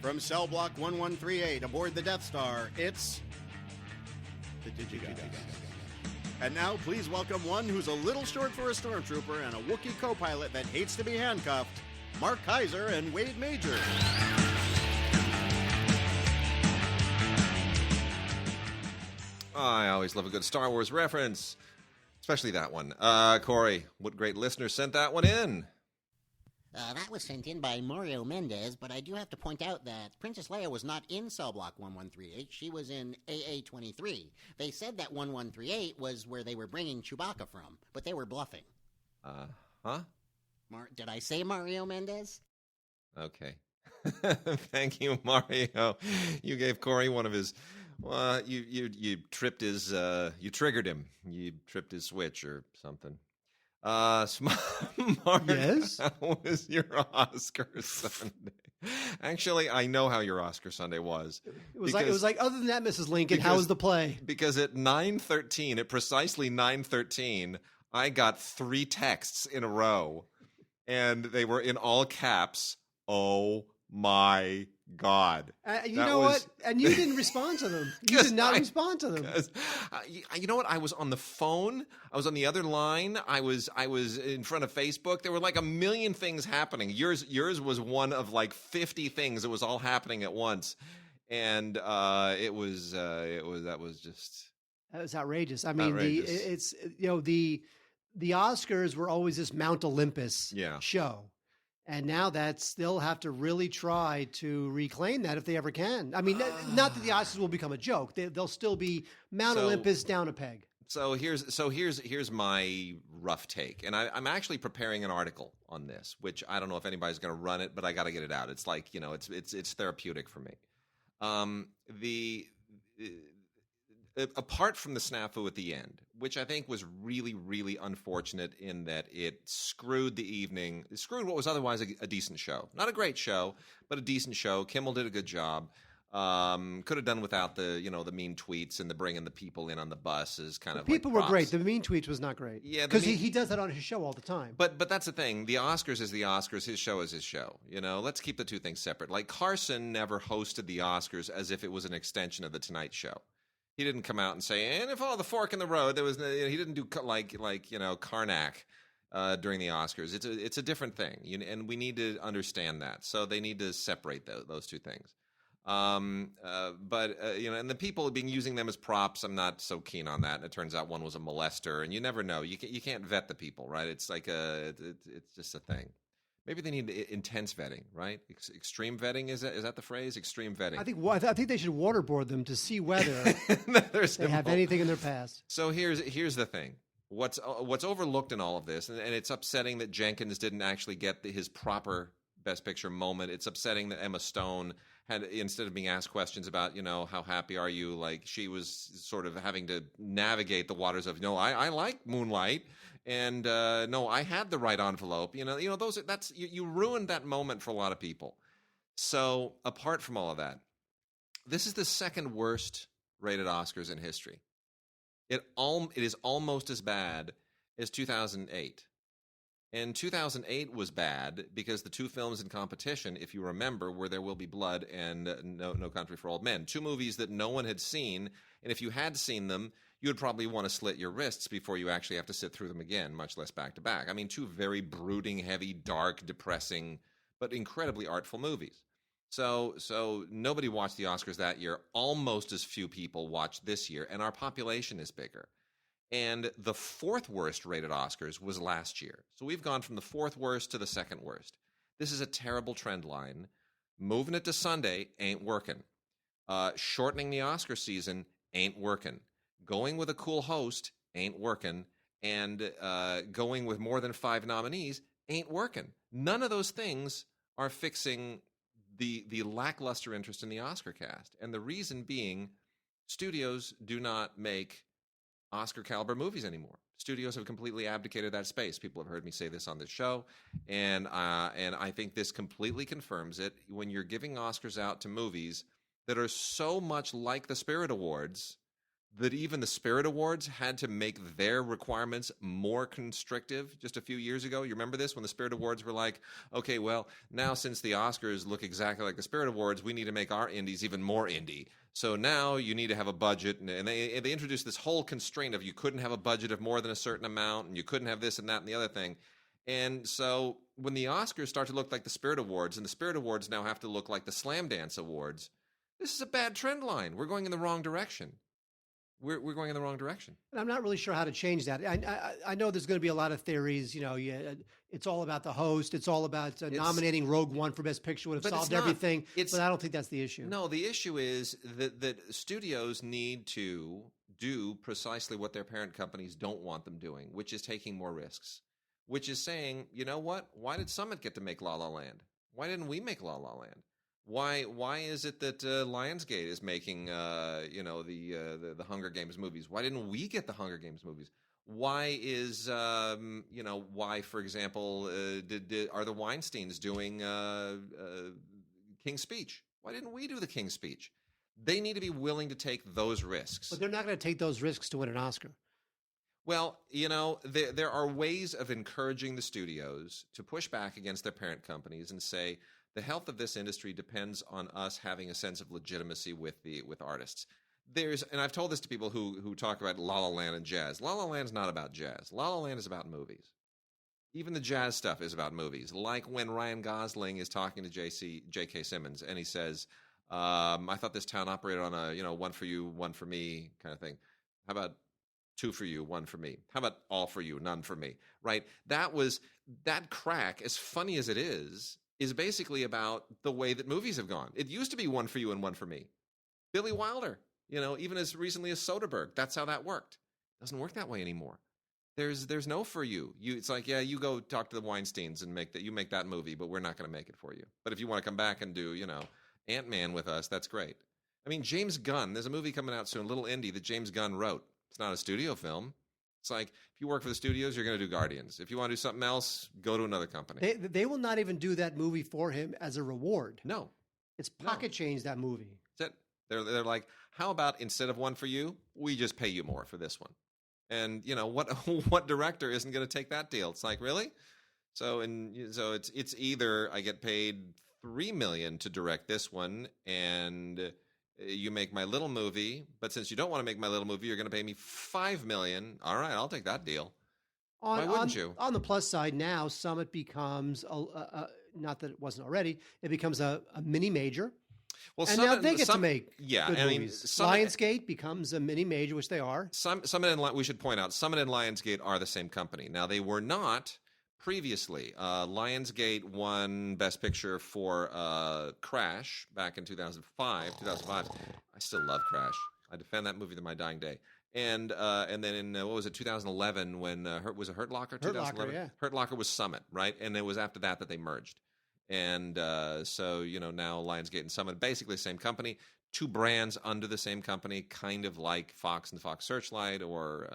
From Cell Block 1138 aboard the Death Star, it's the DigiGods. And now, please welcome one who's a little short for a stormtrooper and a Wookiee co-pilot that hates to be handcuffed, Mark Kaiser and Wade Major. I always love a good Star Wars reference, especially that one. Corey, what great listener sent that one in? That was sent in by Mario Mendez, but I do have to point out that Princess Leia was not in Cell Block 1138. She was in AA-23. They said that 1138 was where they were bringing Chewbacca from, but they were bluffing. Huh? Did I say Mario Mendez? Okay. Thank you, Mario. You gave Corey one of his... you tripped his... you triggered him. You tripped his switch or something. Mark, yes? How was your Oscar Sunday? Actually, I know how your Oscar Sunday was. It was like, other than that, Mrs. Lincoln, how was the play? Because at 9:13, at precisely 9:13, I got 3 texts in a row, and they were in all caps. Oh my God. You know what? And you didn't respond to them. You did not respond to them. You know what? I was on the phone. I was on the other line. I was in front of Facebook. There were like a million things happening. Yours was one of like 50 things. It was all happening at once. And that was outrageous. I mean, outrageous. The Oscars were always this Mount Olympus show. And now they'll have to really try to reclaim that if they ever can. I mean, not that the Oscars will become a joke. They'll still be Mount Olympus down a peg. So here's my rough take, and I'm actually preparing an article on this, which I don't know if anybody's going to run it, but I got to get it out. It's like it's therapeutic for me. Apart from the snafu at the end, which I think was really, really unfortunate in that it screwed the evening. It screwed what was otherwise a decent show. Not a great show, but a decent show. Kimmel did a good job. Could have done without the mean tweets and the bringing the people in on the bus is kind of people like were great. The mean tweets was not great. Yeah, because he does that on his show all the time. But that's the thing. The Oscars is the Oscars. His show is his show. Let's keep the two things separate. Like Carson never hosted the Oscars as if it was an extension of the Tonight Show. He didn't come out and say, and if all the fork in the road, there was he didn't do like Karnak during the Oscars. It's a different thing, and we need to understand that. So they need to separate those two things. And the people being using them as props, I'm not so keen on that. And it turns out one was a molester, and you never know. You can't vet the people, right? It's like it's just a thing. Maybe they need intense vetting, right? Extreme vetting, is that the phrase? Extreme vetting. I think they should waterboard them to see whether they have anything in their past. So here's the thing. What's overlooked in all of this, and it's upsetting that Jenkins didn't actually get his proper Best Picture moment. It's upsetting that Emma Stone had, instead of being asked questions about, how happy are you, like she was sort of having to navigate the waters of, I like Moonlight. And no, I had the right envelope. You ruined that moment for a lot of people. So apart from all of that, this is the second worst rated Oscars in history. It is almost as bad as 2008. And 2008 was bad because the two films in competition, if you remember, were There Will Be Blood and No Country for Old Men. Two movies that no one had seen, and if you had seen them, you would probably want to slit your wrists before you actually have to sit through them again, much less back-to-back. I mean, two very heavy, dark, depressing, but incredibly artful movies. So nobody watched the Oscars that year. Almost as few people watched this year, and our population is bigger. And the fourth worst rated Oscars was last year. So we've gone from the fourth worst to the second worst. This is a terrible trend line. Moving it to Sunday ain't working. Shortening the Oscar season ain't working. Going with a cool host ain't working, and going with more than 5 nominees ain't working. None of those things are fixing the lackluster interest in the Oscar cast. And the reason being, studios do not make Oscar-caliber movies anymore. Studios have completely abdicated that space. People have heard me say this on this show, and I think this completely confirms it. When you're giving Oscars out to movies that are so much like the Spirit Awards, that even the Spirit Awards had to make their requirements more constrictive just a few years ago. You remember this, when the Spirit Awards were like, okay, well, now since the Oscars look exactly like the Spirit Awards, we need to make our indies even more indie. So now you need to have a budget, and they introduced this whole constraint of you couldn't have a budget of more than a certain amount, and you couldn't have this and that and the other thing. And so when the Oscars start to look like the Spirit Awards, and the Spirit Awards now have to look like the Slam Dance Awards, this is a bad trend line. We're going in the wrong direction. We're going in the wrong direction. And I'm not really sure how to change that. I know there's going to be a lot of theories. You know, it's all about the host. It's all about nominating Rogue One for Best Picture would have solved everything. But I don't think that's the issue. No, the issue is that studios need to do precisely what their parent companies don't want them doing, which is taking more risks, which is saying, you know what? Why did Summit get to make La La Land? Why didn't we make La La Land? Why is it that Lionsgate is making the Hunger Games movies? Why didn't we get the Hunger Games movies? Why is why, for example, are the Weinsteins doing King's Speech? Why didn't we do the King's Speech? They need to be willing to take those risks. But they're not going to take those risks to win an Oscar. Well, you know, there are ways of encouraging the studios to push back against their parent companies and say, the health of this industry depends on us having a sense of legitimacy with artists. And I've told this to people who talk about La La Land and jazz. La La Land is not about jazz. La La Land is about movies. Even the jazz stuff is about movies. Like when Ryan Gosling is talking to J.K. Simmons, and he says, "I thought this town operated on a one for you, one for me kind of thing. How about two for you, one for me? How about all for you, none for me?" Right? That crack, as funny as it is basically about the way that movies have gone. It used to be one for you and one for me. Billy Wilder, even as recently as Soderbergh, that's how that worked. It doesn't work that way anymore. There's no for you. It's like, yeah, you go talk to the Weinsteins and make that movie, but we're not going to make it for you. But if you want to come back and do, Ant-Man with us, that's great. I mean, James Gunn, there's a movie coming out soon, Little Indie, that James Gunn wrote. It's not a studio film. It's like, if you work for the studios, you're going to do Guardians. If you want to do something else, go to another company. They will not even do that movie for him as a reward. No. It's pocket change, that movie. That's it. They're like, how about instead of one for you, we just pay you more for this one? And, what director isn't going to take that deal? It's like, really? So it's either I get paid $3 million to direct this one, and you make my little movie, but since you don't want to make my little movie, you're going to pay me $5 million. All right, I'll take that deal. Why wouldn't you? On the plus side, now Summit becomes not that it wasn't already. It becomes a mini major. Well, and now they get to make good movies. Lionsgate becomes a mini major, which they are. We should point out, Summit and Lionsgate are the same company. Now, they were not previously. Lionsgate won Best Picture for Crash back in 2005. I still love Crash. I defend that movie to my dying day. And then in, 2011 when, was it Hurt Locker? 2011? Hurt Locker, yeah. Hurt Locker was Summit, right? And it was after that they merged. And so, now Lionsgate and Summit, basically the same company, two brands under the same company, kind of like Fox and Fox Searchlight, or,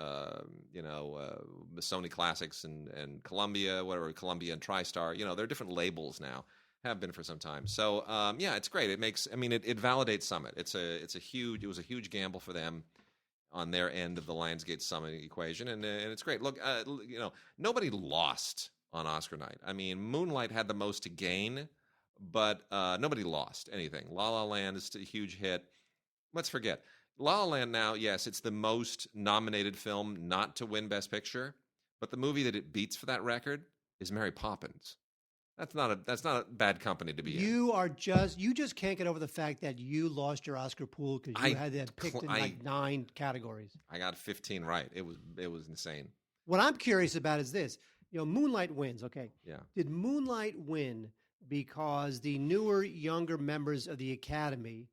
Sony Classics and Columbia, whatever, Columbia and TriStar. They're different labels now, have been for some time. So, it's great. It validates Summit. It was a huge gamble for them on their end of the Lionsgate Summit equation, and it's great. Look, nobody lost on Oscar night. I mean, Moonlight had the most to gain, but nobody lost anything. La La Land is a huge hit. Let's forget. La La Land now, yes, it's the most nominated film not to win Best Picture, but the movie that it beats for that record is Mary Poppins. That's not a bad company to be in. You just can't get over the fact that you lost your Oscar pool because you had that picked in 9 categories. I got 15 right. It was insane. What I'm curious about is this. Moonlight wins, okay? Yeah. Did Moonlight win because the newer, younger members of the Academy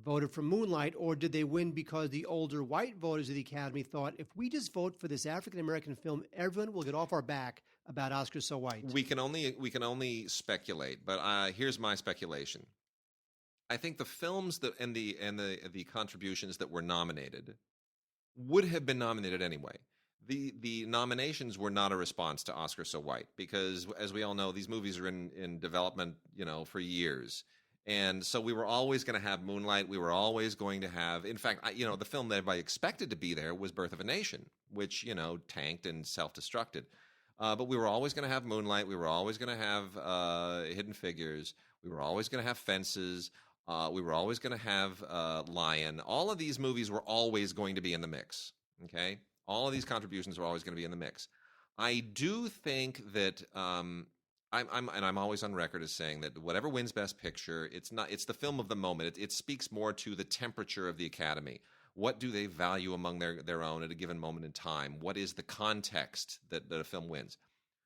voted for Moonlight, or did they win because the older white voters of the Academy thought, if we just vote for this African-American film, everyone will get off our back about Oscar So White? We can only speculate, but here's my speculation. I think the films and the contributions that were nominated would have been nominated anyway. The nominations were not a response to Oscar So White because, as we all know, these movies are in development, for years. And so we were always going to have Moonlight. We were always going to have, in fact, the film that everybody expected to be there was Birth of a Nation, which, tanked and self-destructed. But we were always going to have Moonlight. We were always going to have Hidden Figures. We were always going to have Fences. We were always going to have Lion. All of these movies were always going to be in the mix. Okay? All of these contributions were always going to be in the mix. I do think that I'm always on record as saying that whatever wins Best Picture, it's the film of the moment. It speaks more to the temperature of the Academy. What do they value among their own at a given moment in time? What is the context that a film wins?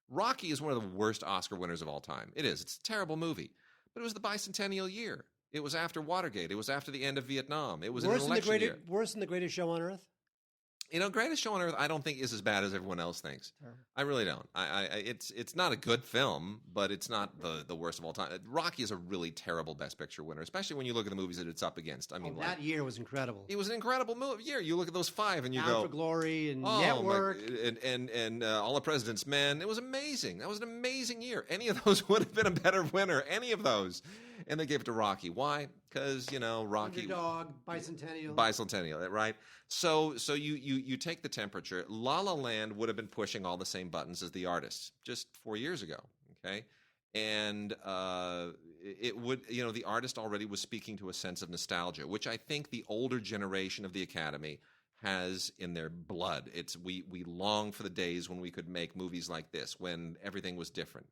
Rocky is one of the worst Oscar winners of all time. It is. It's a terrible movie. But it was the bicentennial year. It was after Watergate. It was after the end of Vietnam. It was an election year. Worse than The Greatest Show on Earth? Greatest Show on Earth, I don't think is as bad as everyone else thinks. I really don't. It's not a good film, but it's not the worst of all time. Rocky is a really terrible Best Picture winner, especially when you look at the movies that it's up against. I mean, that year was incredible. It was an incredible year. You look at those five and you go, for Glory and Network and All the President's Men. It was amazing. That was an amazing year. Any of those would have been a better winner. Any of those. And they gave it to Rocky. Why? Because, Rocky... Underdog, bicentennial. Bicentennial, right? So you take the temperature. La La Land would have been pushing all the same buttons as The Artist just 4 years ago, okay? And it would, The Artist already was speaking to a sense of nostalgia, which I think the older generation of the Academy has in their blood. We long for the days when we could make movies like this, when everything was different.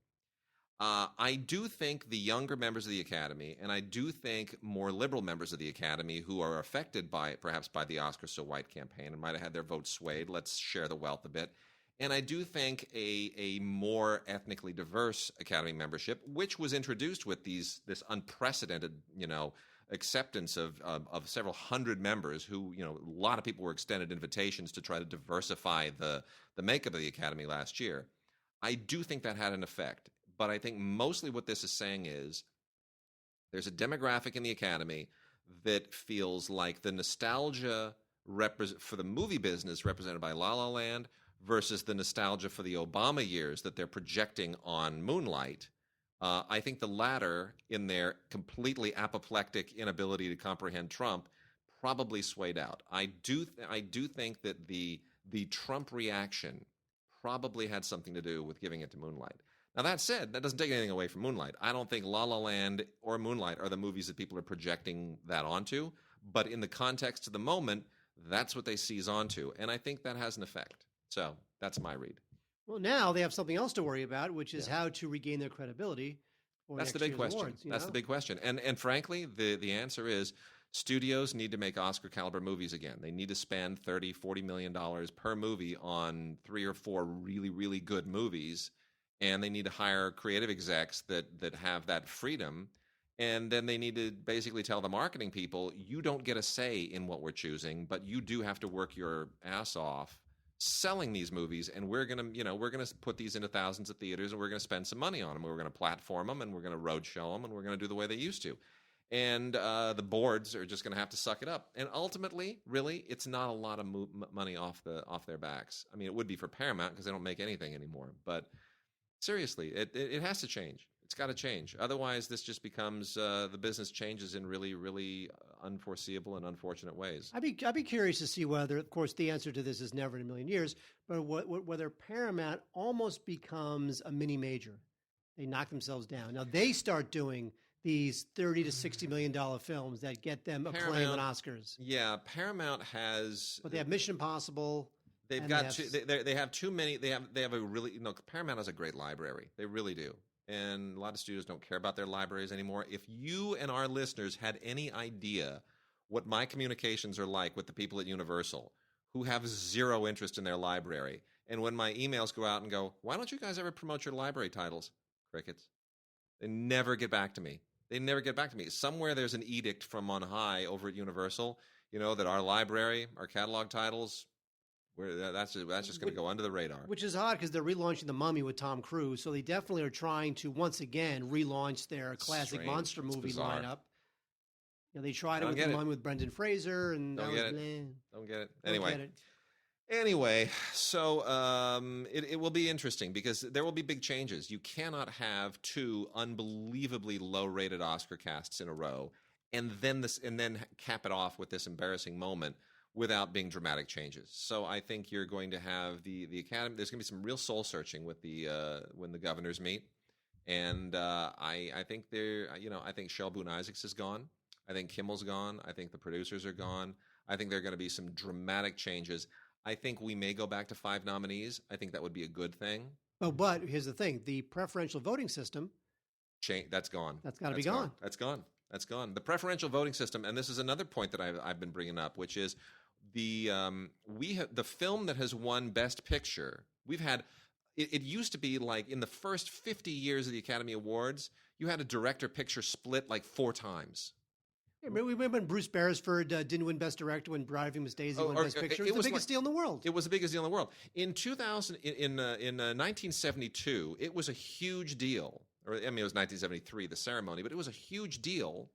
I do think the younger members of the Academy, and I do think more liberal members of the Academy who are affected perhaps by the Oscars So White campaign and might have had their votes swayed, let's share the wealth a bit. And I do think a more ethnically diverse Academy membership, which was introduced with this unprecedented, acceptance of several hundred members who, a lot of people were extended invitations to try to diversify the makeup of the Academy last year. I do think that had an effect. But I think mostly what this is saying is there's a demographic in the Academy that feels like the nostalgia for the movie business represented by La La Land versus the nostalgia for the Obama years that they're projecting on Moonlight. I think the latter, in their completely apoplectic inability to comprehend Trump, probably swayed out. I do think that the Trump reaction probably had something to do with giving it to Moonlight. Now, that said, that doesn't take anything away from Moonlight. I don't think La La Land or Moonlight are the movies that people are projecting that onto. But in the context of the moment, that's what they seize onto. And I think that has an effect. So that's my read. Well, now they have something else to worry about, which is how to regain their credibility. That's the big question. Awards, that's the big question. And frankly, the answer is studios need to make Oscar-caliber movies again. They need to spend $30, $40 million per movie on 3 or 4 really, really good movies. And they need to hire creative execs that have that freedom. And then they need to basically tell the marketing people, you don't get a say in what we're choosing, but you do have to work your ass off selling these movies. And we're going to put these into thousands of theaters, and we're going to spend some money on them. We're going to platform them, and we're going to roadshow them, and we're going to do the way they used to. And the boards are just going to have to suck it up. And ultimately, really, it's not a lot of money off their backs. I mean, it would be for Paramount because they don't make anything anymore. But seriously, it has to change. It's got to change. Otherwise, this just becomes the business changes in really, really unforeseeable and unfortunate ways. I'd be curious to see whether, of course, the answer to this is never in a million years, but whether Paramount almost becomes a mini major. They knock themselves down. Now they start doing these $30 to $60 million films that get them acclaim and Oscars. Yeah, Paramount has. But they have Mission Impossible. They've got they have too many. They have a really Paramount has a great library. They really do, and a lot of studios don't care about their libraries anymore. If you and our listeners had any idea what my communications are like with the people at Universal, who have zero interest in their library, and when my emails go out and go, "Why don't you guys ever promote your library titles?" Crickets. They never get back to me. Somewhere there's an edict from on high over at Universal, that our library, our catalog titles. That's just going to go under the radar. Which is odd because they're relaunching The Mummy with Tom Cruise, so they definitely are trying to once again relaunch their classic monster movie lineup. They tried it with The Mummy with Brendan Fraser, and don't get it. Anyway, Anyway, so it will be interesting because there will be big changes. You cannot have two unbelievably low-rated Oscar casts in a row, and then cap it off with this embarrassing moment without being dramatic changes. So I think you're going to have the Academy. There's going to be some real soul searching with when the governors meet, and I think I think Shel Boone Isaacs is gone. I think Kimmel's gone. I think the producers are gone. I think there are going to be some dramatic changes. I think we may go back to 5 nominees. I think that would be a good thing. Oh, but here's the thing: the preferential voting system. That's gone. That's got to be gone. That's gone. That's gone. The preferential voting system, and this is another point that I've been bringing up, which is the film that has won Best Picture. We've had. It used to be like in the first 50 years of the Academy Awards, you had a director-picture split like 4 times. Yeah, we remember when Bruce Beresford didn't win Best Director when Driving Miss Daisy won Best Picture. It was the biggest deal in the world. It was the biggest deal in the world. In 1972, it was a huge deal. Or I mean, it was 1973, the ceremony, but it was a huge deal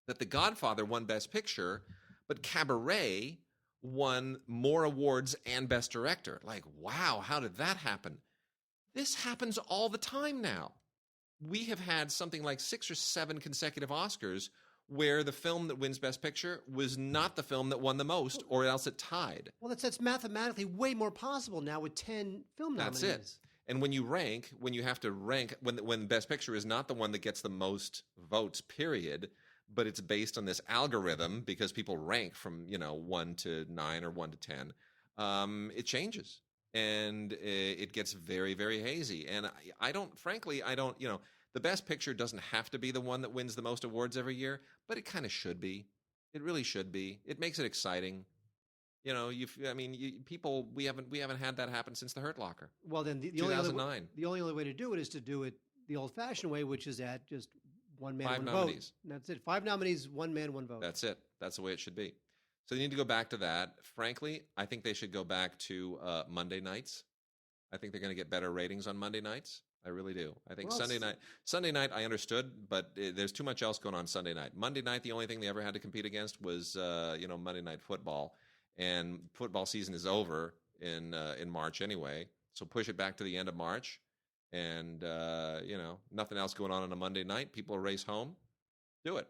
that The Godfather won Best Picture, but Cabaret won more awards and Best Director. Like, wow, how did that happen? This happens all the time now. We have had something like 6 or 7 consecutive Oscars where the film that wins Best Picture was not the film that won the most, or else it tied. Well, that's mathematically way more possible now with 10 film nominees. That's it. And when you have to rank, when Best Picture is not the one that gets the most votes, period, but it's based on this algorithm because people rank from 1 to 9 or 1 to 10, it changes. And it gets very, very hazy. And I don't. The Best Picture doesn't have to be the one that wins the most awards every year, but it kind of should be. It really should be. It makes it exciting. We haven't had that happen since The Hurt Locker. Well, then the 2009. The only other way to do it is to do it the old-fashioned way, which is at just one man, 5 one nominees. vote. And that's it. 5 nominees, 1 man, 1 vote. That's it. That's the way it should be. So they need to go back to that. Frankly, I think they should go back to Monday nights. I think they're going to get better ratings on Monday nights. I really do. I think Sunday night I understood, but there's too much else going on Sunday night. Monday night, the only thing they ever had to compete against was Monday Night Football, and football season is over in March anyway. So push it back to the end of March, and nothing else going on a Monday night. People race home. Do it.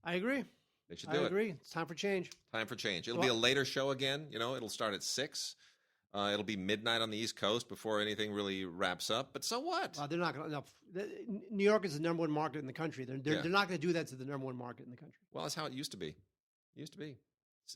I agree. They should do it. I agree. It's time for change. Time for change. It'll be a later show again. It'll start at 6. It'll be midnight on the East Coast before anything really wraps up. But so what? They're not going to. New York is the number 1 market in the country. They're not going to do that to the number 1 market in the country. Well, that's how it used to be. It used to be.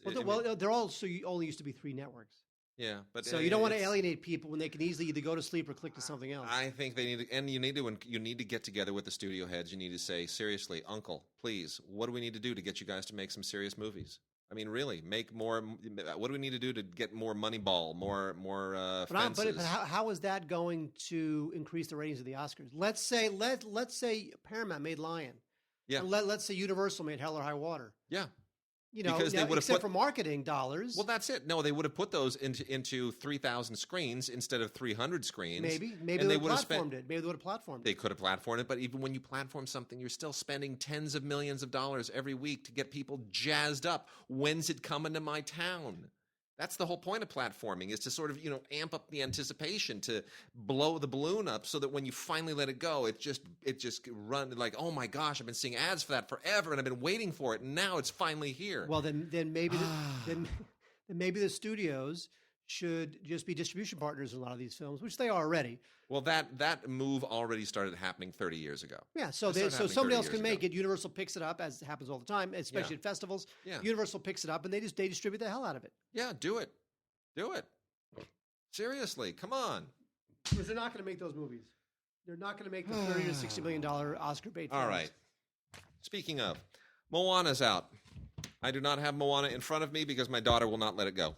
They're also only used to be 3 networks. Yeah, but so you don't want to alienate people when they can easily either go to sleep or click to something else. I think they need to, and you need to get together with the studio heads. You need to say, seriously, Uncle, please, what do we need to do to get you guys to make some serious movies? I mean, really, make more. What do we need to do to get more Moneyball, more Fences? But how is that going to increase the ratings of the Oscars? Let's say Paramount made Lion. Yeah. Let's say Universal made Hell or High Water. Yeah. Because they would have except for marketing dollars. Well, that's it. No, they would have put those into 3,000 screens instead of 300 screens. Maybe they would have platformed it. Maybe they would have platformed it. They could have platformed it, but even when you platform something, you're still spending tens of millions of dollars every week to get people jazzed up. When's it coming to my town? That's the whole point of platforming, is to sort of, amp up the anticipation, to blow the balloon up so that when you finally let it go, it just run like, oh my gosh, I've been seeing ads for that forever and I've been waiting for it and now it's finally here. Well, then maybe maybe the studios should just be distribution partners in a lot of these films, which they are already. Well, that move already started happening 30 years ago. Yeah, so somebody else can make it. Universal picks it up, as happens all the time, especially at festivals. Yeah. Universal picks it up, and they distribute the hell out of it. Yeah, do it. Seriously, come on. Because they're not going to make those movies. They're not going to make the $30 to $60 million Oscar bait films. All right. Speaking of, Moana's out. I do not have Moana in front of me because my daughter will not let it go.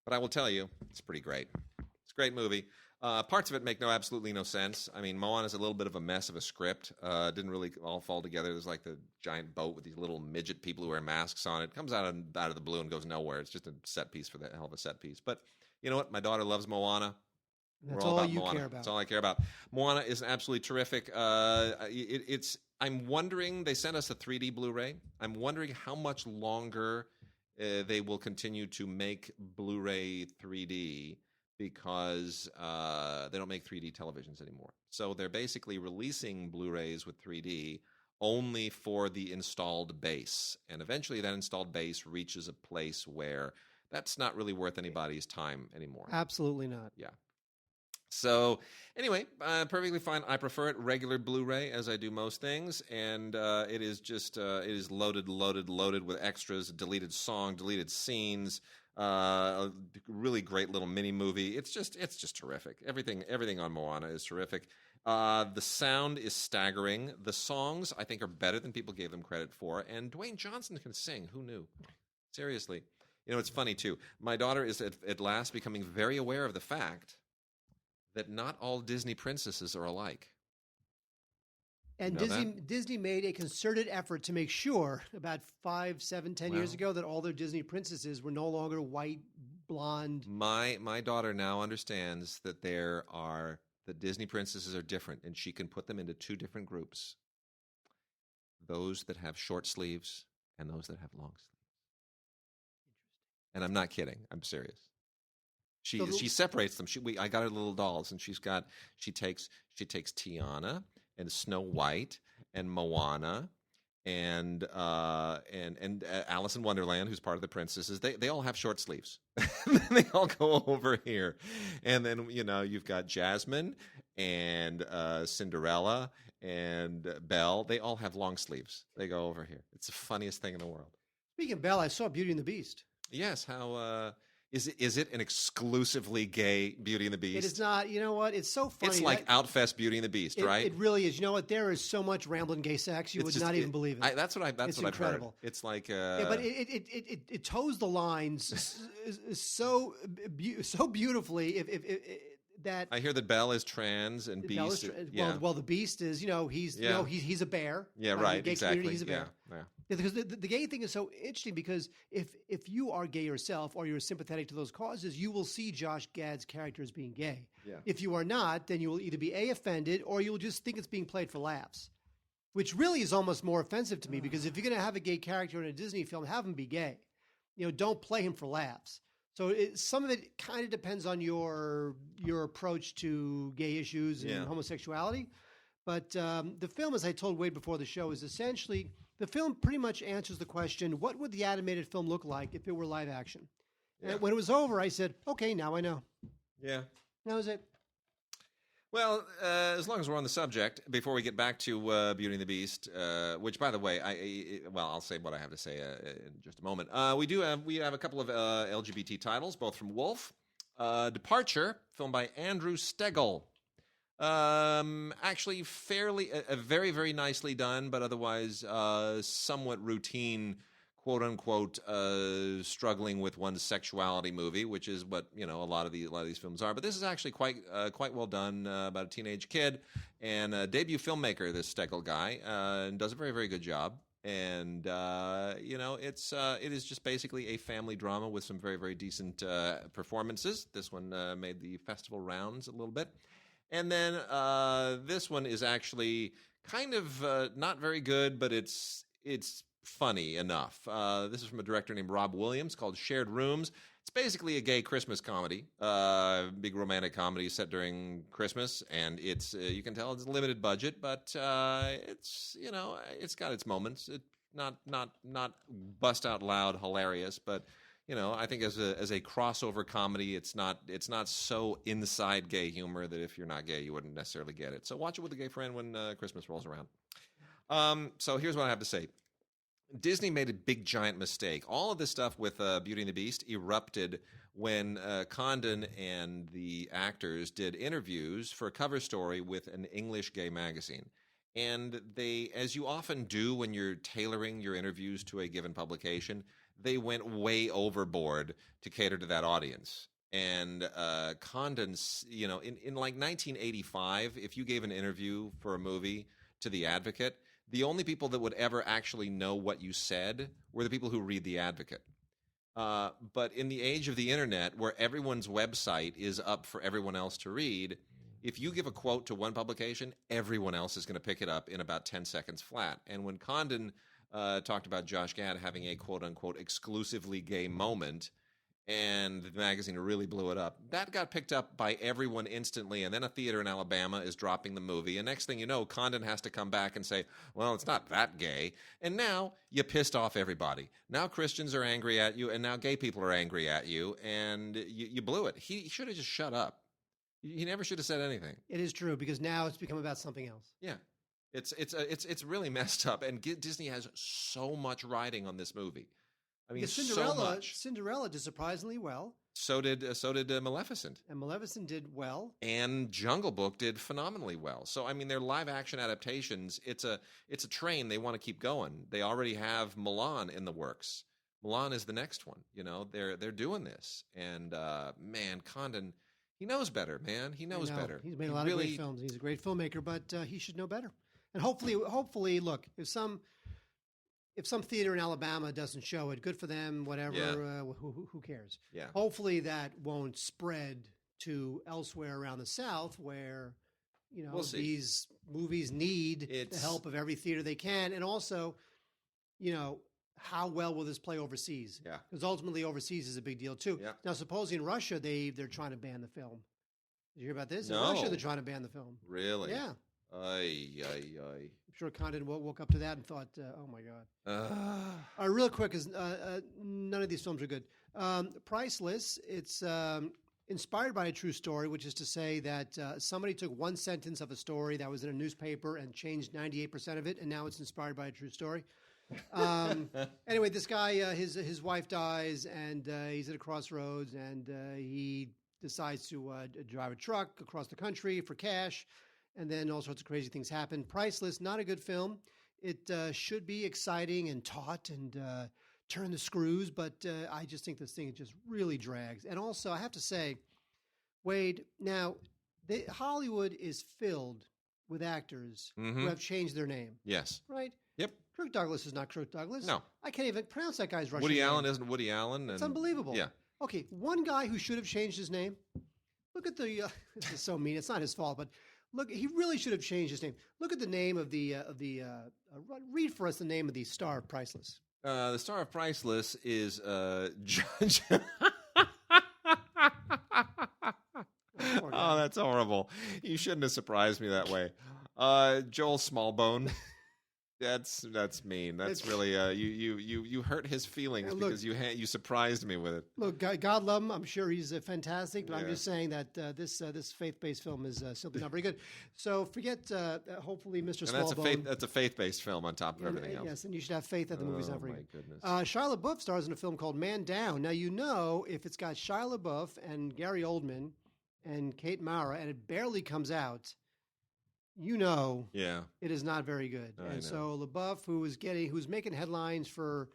But I will tell you, it's pretty great. It's a great movie. Parts of it make absolutely no sense. I mean, Moana's a little bit of a mess of a script. Didn't really all fall together. There's like the giant boat with these little midget people who wear masks on it. Comes out of the blue and goes nowhere. It's just a set piece for the hell of a set piece. But you know what? My daughter loves Moana. That's all you care about. That's all I care about. Moana is absolutely terrific. I'm wondering, they sent us a 3D Blu-ray. I'm wondering how much longer they will continue to make Blu-ray 3D because they don't make 3D televisions anymore. So they're basically releasing Blu-rays with 3D only for the installed base. And eventually that installed base reaches a place where that's not really worth anybody's time anymore. Absolutely not. Yeah. So anyway, perfectly fine. I prefer it regular Blu-ray, as I do most things, and it is just it is loaded with extras, deleted song, deleted scenes, a really great little mini movie. It's just terrific. Everything on Moana is terrific. The sound is staggering. The songs, I think, are better than people gave them credit for, and Dwayne Johnson can sing. Who knew? Seriously. You know, it's funny too. My daughter is at last becoming very aware of the fact that not all Disney princesses are alike. And you know Disney made a concerted effort to make sure about 5, 7, 10 years ago that all their Disney princesses were no longer white, blonde. My daughter now understands that the Disney princesses are different, and she can put them into two different groups. Those that have short sleeves and those that have long sleeves. And I'm not kidding. I'm serious. She separates them. I got her little dolls, and she takes Tiana and Snow White and Moana and Alice in Wonderland, who's part of the princesses. They all have short sleeves. They all go over here, and then you've got Jasmine and Cinderella and Belle. They all have long sleeves. They go over here. It's the funniest thing in the world. Speaking of Belle, I saw Beauty and the Beast. Yes, how is it an exclusively gay Beauty and the Beast? It is not. You know what? It's so funny. It's like Outfest Beauty and the Beast, right? It really is. You know what? There is so much rambling gay sex you would not even believe it. That's what I've heard. It's like yeah, but it toes the lines so beautifully. That I hear that Belle is trans and Beast. Well, the Beast is he's a bear. Yeah, right. Gay exactly. He's a bear. Yeah. Yeah, because the gay thing is so interesting because if you are gay yourself or you're sympathetic to those causes, you will see Josh Gad's character as being gay. Yeah. If you are not, then you will either be offended or you'll just think it's being played for laughs, which really is almost more offensive to me because if you're going to have a gay character in a Disney film, have him be gay. Don't play him for laughs. So some of it kind of depends on your approach to gay issues and homosexuality. But the film, as I told Wade before the show, is essentially the film pretty much answers the question, what would the animated film look like if it were live action? Yeah. And when it was over, I said, okay, now I know. Yeah. That was it. Well, as long as we're on the subject, before we get back to Beauty and the Beast, which, by the way, I'll say what I have to say in just a moment. We have a couple of LGBT titles, both from Wolf. Departure, filmed by Andrew Stegel. Actually fairly very, very nicely done, but otherwise somewhat routine, quote unquote, struggling with one's sexuality movie, which is what a lot of these films are. But this is actually quite well done about a teenage kid and a debut filmmaker. This Stegel guy and does a very, very good job. And it is just basically a family drama with some very, very decent performances. This one made the festival rounds a little bit. And then this one is actually kind of not very good, but it's funny enough. This is from a director named Rob Williams called Shared Rooms. It's basically a gay Christmas comedy, big romantic comedy set during Christmas, and it's you can tell it's a limited budget, but it's it's got its moments. It's not bust out loud hilarious, but I think as a crossover comedy, it's not so inside gay humor that if you're not gay, you wouldn't necessarily get it. So watch it with a gay friend when Christmas rolls around. So here's what I have to say. Disney made a big, giant mistake. All of this stuff with Beauty and the Beast erupted when Condon and the actors did interviews for a cover story with an English gay magazine. And they, as you often do when you're tailoring your interviews to a given publication, they went way overboard to cater to that audience. And Condon's, in like 1985, if you gave an interview for a movie to The Advocate, the only people that would ever actually know what you said were the people who read The Advocate. But in the age of the internet, where everyone's website is up for everyone else to read, if you give a quote to one publication, everyone else is going to pick it up in about 10 seconds flat. And when Condon talked about Josh Gad having a quote-unquote exclusively gay moment, and the magazine really blew it up. That got picked up by everyone instantly, and then a theater in Alabama is dropping the movie, and next thing you know, Condon has to come back and say, well, it's not that gay, and now you pissed off everybody. Now Christians are angry at you, and now gay people are angry at you, and you blew it. He should have just shut up. He never should have said anything. It is true, because now it's become about something else. Yeah. It's really messed up, and Disney has so much riding on this movie. I mean, so much. Cinderella did surprisingly well. So did Maleficent. And Maleficent did well. And Jungle Book did phenomenally well. So I mean, their live action adaptations. It's a train they want to keep going. They already have Mulan in the works. Mulan is the next one. You know, they're doing this. And man, Condon, he knows better. Man, he knows better. He's made a lot of great films. He's a great filmmaker, but he should know better. And hopefully, look, if some theater in Alabama doesn't show it, good for them. Whatever. Yeah. Who cares? Yeah. Hopefully that won't spread to elsewhere around the South, where these movies need the help of every theater they can, and also, how well will this play overseas? Yeah. Because ultimately, overseas is a big deal too. Yeah. Now, supposedly in Russia they're trying to ban the film. Did you hear about this? No. In Russia, they're trying to ban the film. Really? Yeah. Ay. I'm sure Condon woke up to that and thought, oh, my God. Real quick, because none of these films are good. Priceless, it's inspired by a true story, which is to say that somebody took one sentence of a story that was in a newspaper and changed 98% of it, and now it's inspired by a true story. Anyway, this guy, his wife dies, and he's at a crossroads, and he decides to drive a truck across the country for cash. And then all sorts of crazy things happen. Priceless, not a good film. It should be exciting and taut and turn the screws, but I just think this thing just really drags. And also, I have to say, Wade, now, Hollywood is filled with actors who have changed their name. Yes. Right? Yep. Kirk Douglas is not Kirk Douglas. No. I can't even pronounce that guy's Russian Woody name. Allen isn't Woody Allen. It's unbelievable. Yeah. Okay, one guy who should have changed his name. Look at the. This is so mean. It's not his fault, but. Look, he really should have changed his name. Look at the name of read for us the name of the star of Priceless. The star of Priceless is Judge. Oh, that's horrible. You shouldn't have surprised me that way. Joel Smallbone. That's mean. That's really you hurt his feelings because you surprised me with it. Look, God love him. I'm sure he's fantastic, but I'm just saying that this faith-based film is simply not very good. So forget. Hopefully, Mr. Smallbone. That's a faith-based film on top of everything else. Yes, and you should have faith that the movie's not very good. Goodness. Shia LaBeouf stars in a film called Man Down. Now if it's got Shia LaBeouf and Gary Oldman and Kate Mara, and it barely comes out. It is not very good. So LaBeouf, who's making headlines for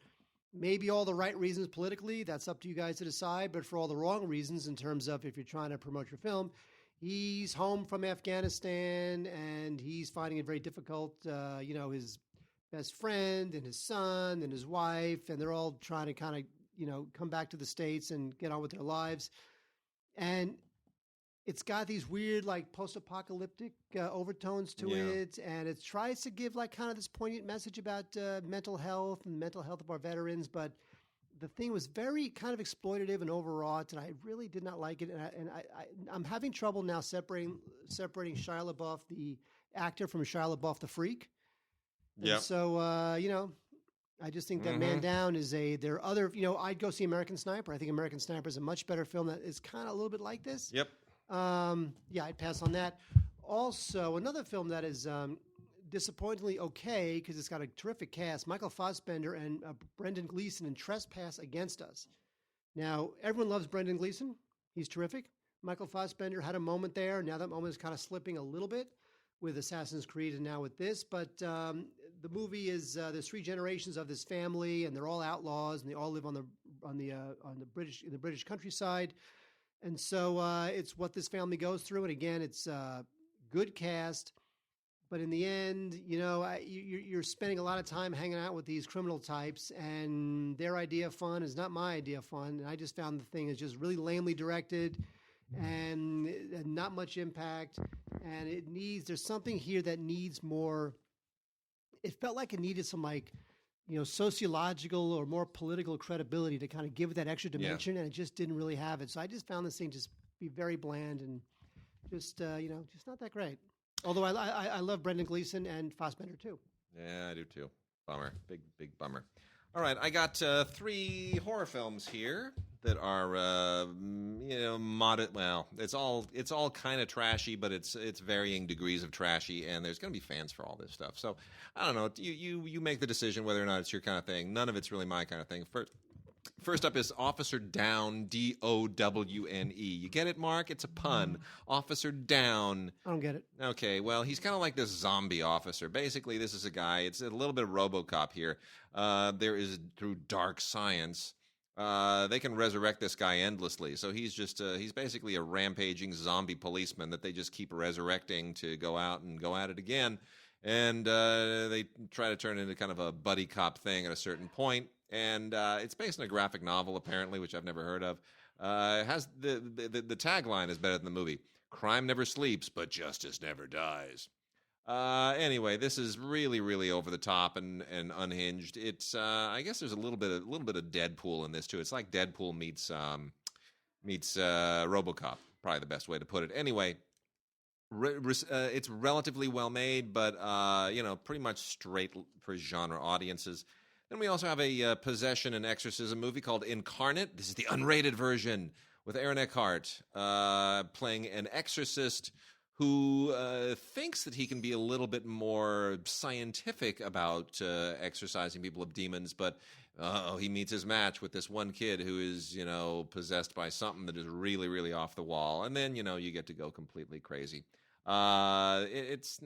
maybe all the right reasons politically, that's up to you guys to decide, but for all the wrong reasons in terms of if you're trying to promote your film, he's home from Afghanistan and he's finding it very difficult. His best friend and his son and his wife, and they're all trying to kind of, come back to the States and get on with their lives. And it's got these weird, like, post-apocalyptic overtones to it, and it tries to give, like, kind of this poignant message about mental health and mental health of our veterans, but the thing was very kind of exploitative and overwrought, and I really did not like it, and I'm having trouble now separating Shia LaBeouf, the actor, from Shia LaBeouf, the freak. Yeah. So, I just think that Man Down is there are other, I'd go see American Sniper. I think American Sniper is a much better film that is kind of a little bit like this. Yep. I'd pass on that. Also, another film that is disappointingly okay because it's got a terrific cast: Michael Fassbender and Brendan Gleeson in Trespass Against Us. Now, everyone loves Brendan Gleeson; he's terrific. Michael Fassbender had a moment there. Now that moment is kind of slipping a little bit with Assassin's Creed and now with this. But the movie is there's three generations of this family, and they're all outlaws, and they all live on the British countryside. And so it's what this family goes through. And again, it's good cast. But in the end, you're spending a lot of time hanging out with these criminal types, and their idea of fun is not my idea of fun. And I just found the thing is just really lamely directed and not much impact. And there's something here that needs more. It felt like it needed some, sociological or more political credibility to kind of give it that extra dimension, and it just didn't really have it. So I just found this thing just be very bland and just not that great. Although I love Brendan Gleeson and Fassbender too. Yeah, I do too. Bummer. Big bummer. All right, I got 3 horror films here that are moderate. Well, it's all kind of trashy, but it's varying degrees of trashy, and there's going to be fans for all this stuff. So I don't know. You make the decision whether or not it's your kind of thing. None of it's really my kind of thing. First up is Officer Downe, Downe. You get it, Mark? It's a pun. Officer Downe. I don't get it. Okay, well, he's kind of like this zombie officer. Basically, this is a guy. It's a little bit of RoboCop here. There is, through dark science, they can resurrect this guy endlessly. So he's just he's basically a rampaging zombie policeman that they just keep resurrecting to go out and go at it again. And they try to turn it into kind of a buddy cop thing at a certain point. And it's based on a graphic novel, apparently, which I've never heard of. It has the tagline is better than the movie. Crime never sleeps, but justice never dies. Anyway, this is really, really over the top and unhinged. It's I guess there's a little bit of Deadpool in this too. It's like Deadpool meets RoboCop. Probably the best way to put it. Anyway, it's relatively well made, but pretty much straight for genre audiences. Then we also have a possession and exorcism movie called Incarnate. This is the unrated version with Aaron Eckhart playing an exorcist who thinks that he can be a little bit more scientific about exorcising people of demons, but he meets his match with this one kid who is, possessed by something that is really, really off the wall. And then, you get to go completely crazy. There's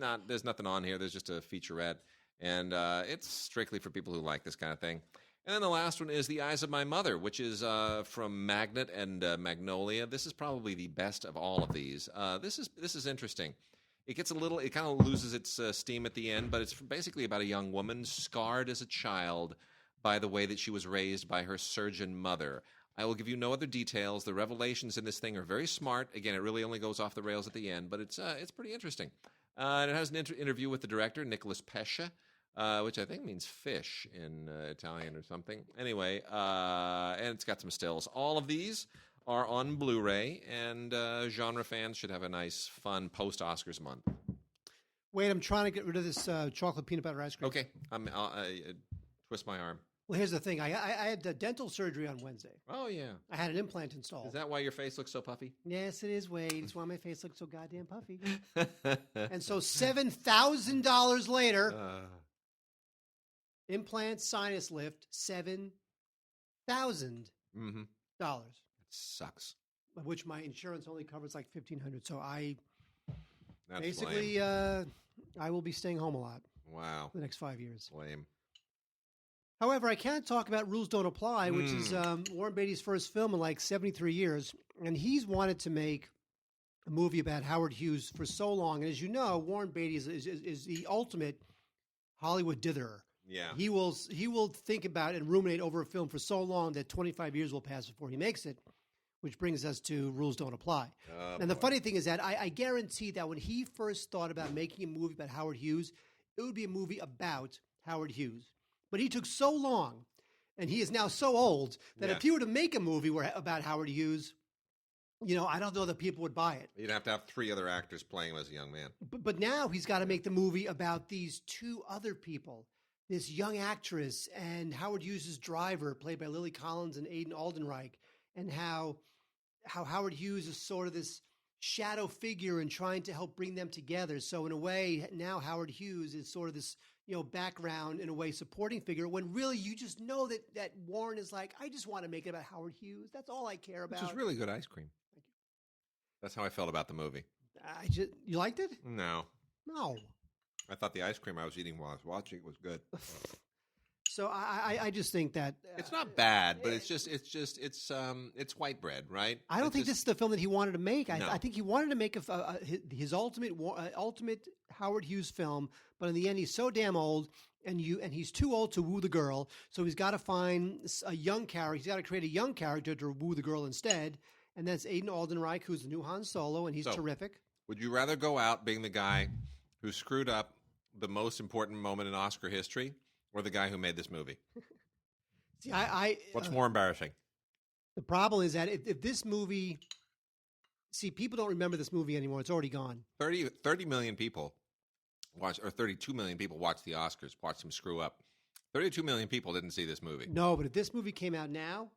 nothing on here. There's just a featurette. And it's strictly for people who like this kind of thing. And then the last one is The Eyes of My Mother, which is from Magnet and Magnolia. This is probably the best of all of these. This is interesting. It kind of loses its steam at the end, but it's basically about a young woman scarred as a child by the way that she was raised by her surgeon mother. I will give you no other details. The revelations in this thing are very smart. Again, it really only goes off the rails at the end, but it's pretty interesting. And it has an interview with the director, Nicholas Pesce, which I think means fish in Italian or something. Anyway, and it's got some stills. All of these are on Blu-ray, and genre fans should have a nice, fun post-Oscars month. Wait, I'm trying to get rid of this chocolate peanut butter ice cream. Okay, I'll twist my arm. Well, here's the thing. I had dental surgery on Wednesday. Oh, yeah. I had an implant installed. Is that why your face looks so puffy? Yes, it is, Wade. It's why my face looks so goddamn puffy. And so $7,000 later, implant sinus lift, $7,000. Mm-hmm. That sucks. Which my insurance only covers like $1,500. So That's basically, lame. I will be staying home a lot. Wow. For the next 5 years. Lame. However, I can't talk about Rules Don't Apply, which is Warren Beatty's first film in like 73 years. And he's wanted to make a movie about Howard Hughes for so long. And as you know, Warren Beatty is the ultimate Hollywood ditherer. Yeah. He will think about and ruminate over a film for so long that 25 years will pass before he makes it, which brings us to Rules Don't Apply. And the funny thing is that I guarantee that when he first thought about making a movie about Howard Hughes, it would be a movie about Howard Hughes. But he took so long, and he is now so old, that if he were to make a movie about Howard Hughes, I don't know that people would buy it. You'd have to have 3 other actors playing him as a young man. But now he's got to make the movie about these 2 other people, this young actress and Howard Hughes' driver, played by Lily Collins and Aiden Aldenreich, and how Howard Hughes is sort of this shadow figure and trying to help bring them together. So in a way, now Howard Hughes is sort of this background, in a way, supporting figure, when really you just know that Warren is like, I just want to make it about Howard Hughes. That's all I care about. Which is really good ice cream. Thank you. That's how I felt about the movie. You liked it? No. I thought the ice cream I was eating while I was watching it was good. So I just think that it's not bad, but it's white bread, right? I don't think this is the film that he wanted to make. No. I think he wanted to make his ultimate Howard Hughes film, but in the end, he's so damn old, and he's too old to woo the girl. So he's got to find a young character. He's got to create a young character to woo the girl instead, and that's Aiden Aldenreich, who's the new Han Solo, and he's terrific. Would you rather go out being the guy who screwed up the most important moment in Oscar history, or the guy who made this movie? See, What's more embarrassing? The problem is that if this movie, people don't remember this movie anymore. It's already gone. 30 million people watch, or 32 million people watched the Oscars, watched them screw up. 32 million people didn't see this movie. No, but if this movie came out now,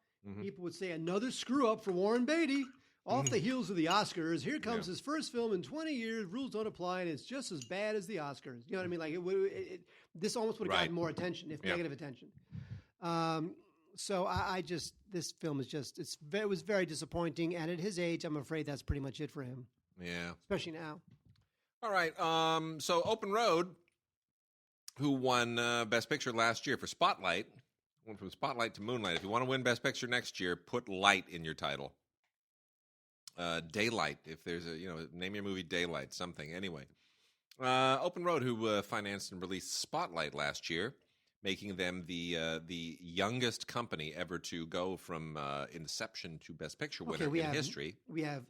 people would say another screw up for Warren Beatty. Off the heels of the Oscars, here comes his first film in 20 years. Rules don't apply, and it's just as bad as the Oscars. You know what I mean? Like this almost would have gotten more attention, if negative attention. So I just, this film is just, it was very disappointing, and at his age, I'm afraid that's pretty much it for him. Yeah, especially now. All right. So Open Road, who won Best Picture last year for Spotlight, went from Spotlight to Moonlight. If you want to win Best Picture next year, put light in your title. Daylight, if there's name your movie Daylight, something. Anyway, Open Road, who financed and released Spotlight last year, making them the youngest company ever to go from inception to Best Picture winner in history. We have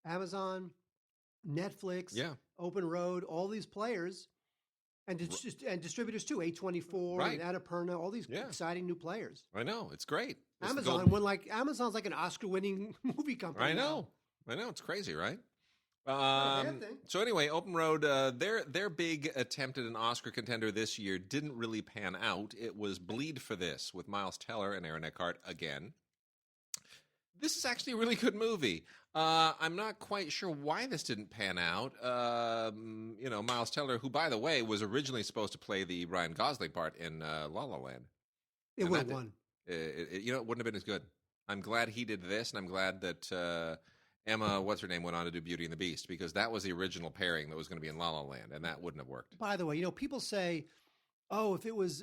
Amazon, Netflix, Open Road, all these players, and distributors too. A24 and Annapurna, all these exciting new players. I know, it's great. Amazon's like an Oscar-winning movie company. I know, it's crazy, right? So anyway, Open Road, their big attempt at an Oscar contender this year didn't really pan out. It was Bleed for This with Miles Teller and Aaron Eckhart again. This is actually a really good movie. I'm not quite sure why this didn't pan out. Miles Teller, who, by the way, was originally supposed to play the Ryan Gosling part in La La Land. It would have won. It wouldn't have been as good. I'm glad he did this, and I'm glad that Emma, what's-her-name, went on to do Beauty and the Beast, because that was the original pairing that was going to be in La La Land, and that wouldn't have worked. By the way, people say, oh, if it was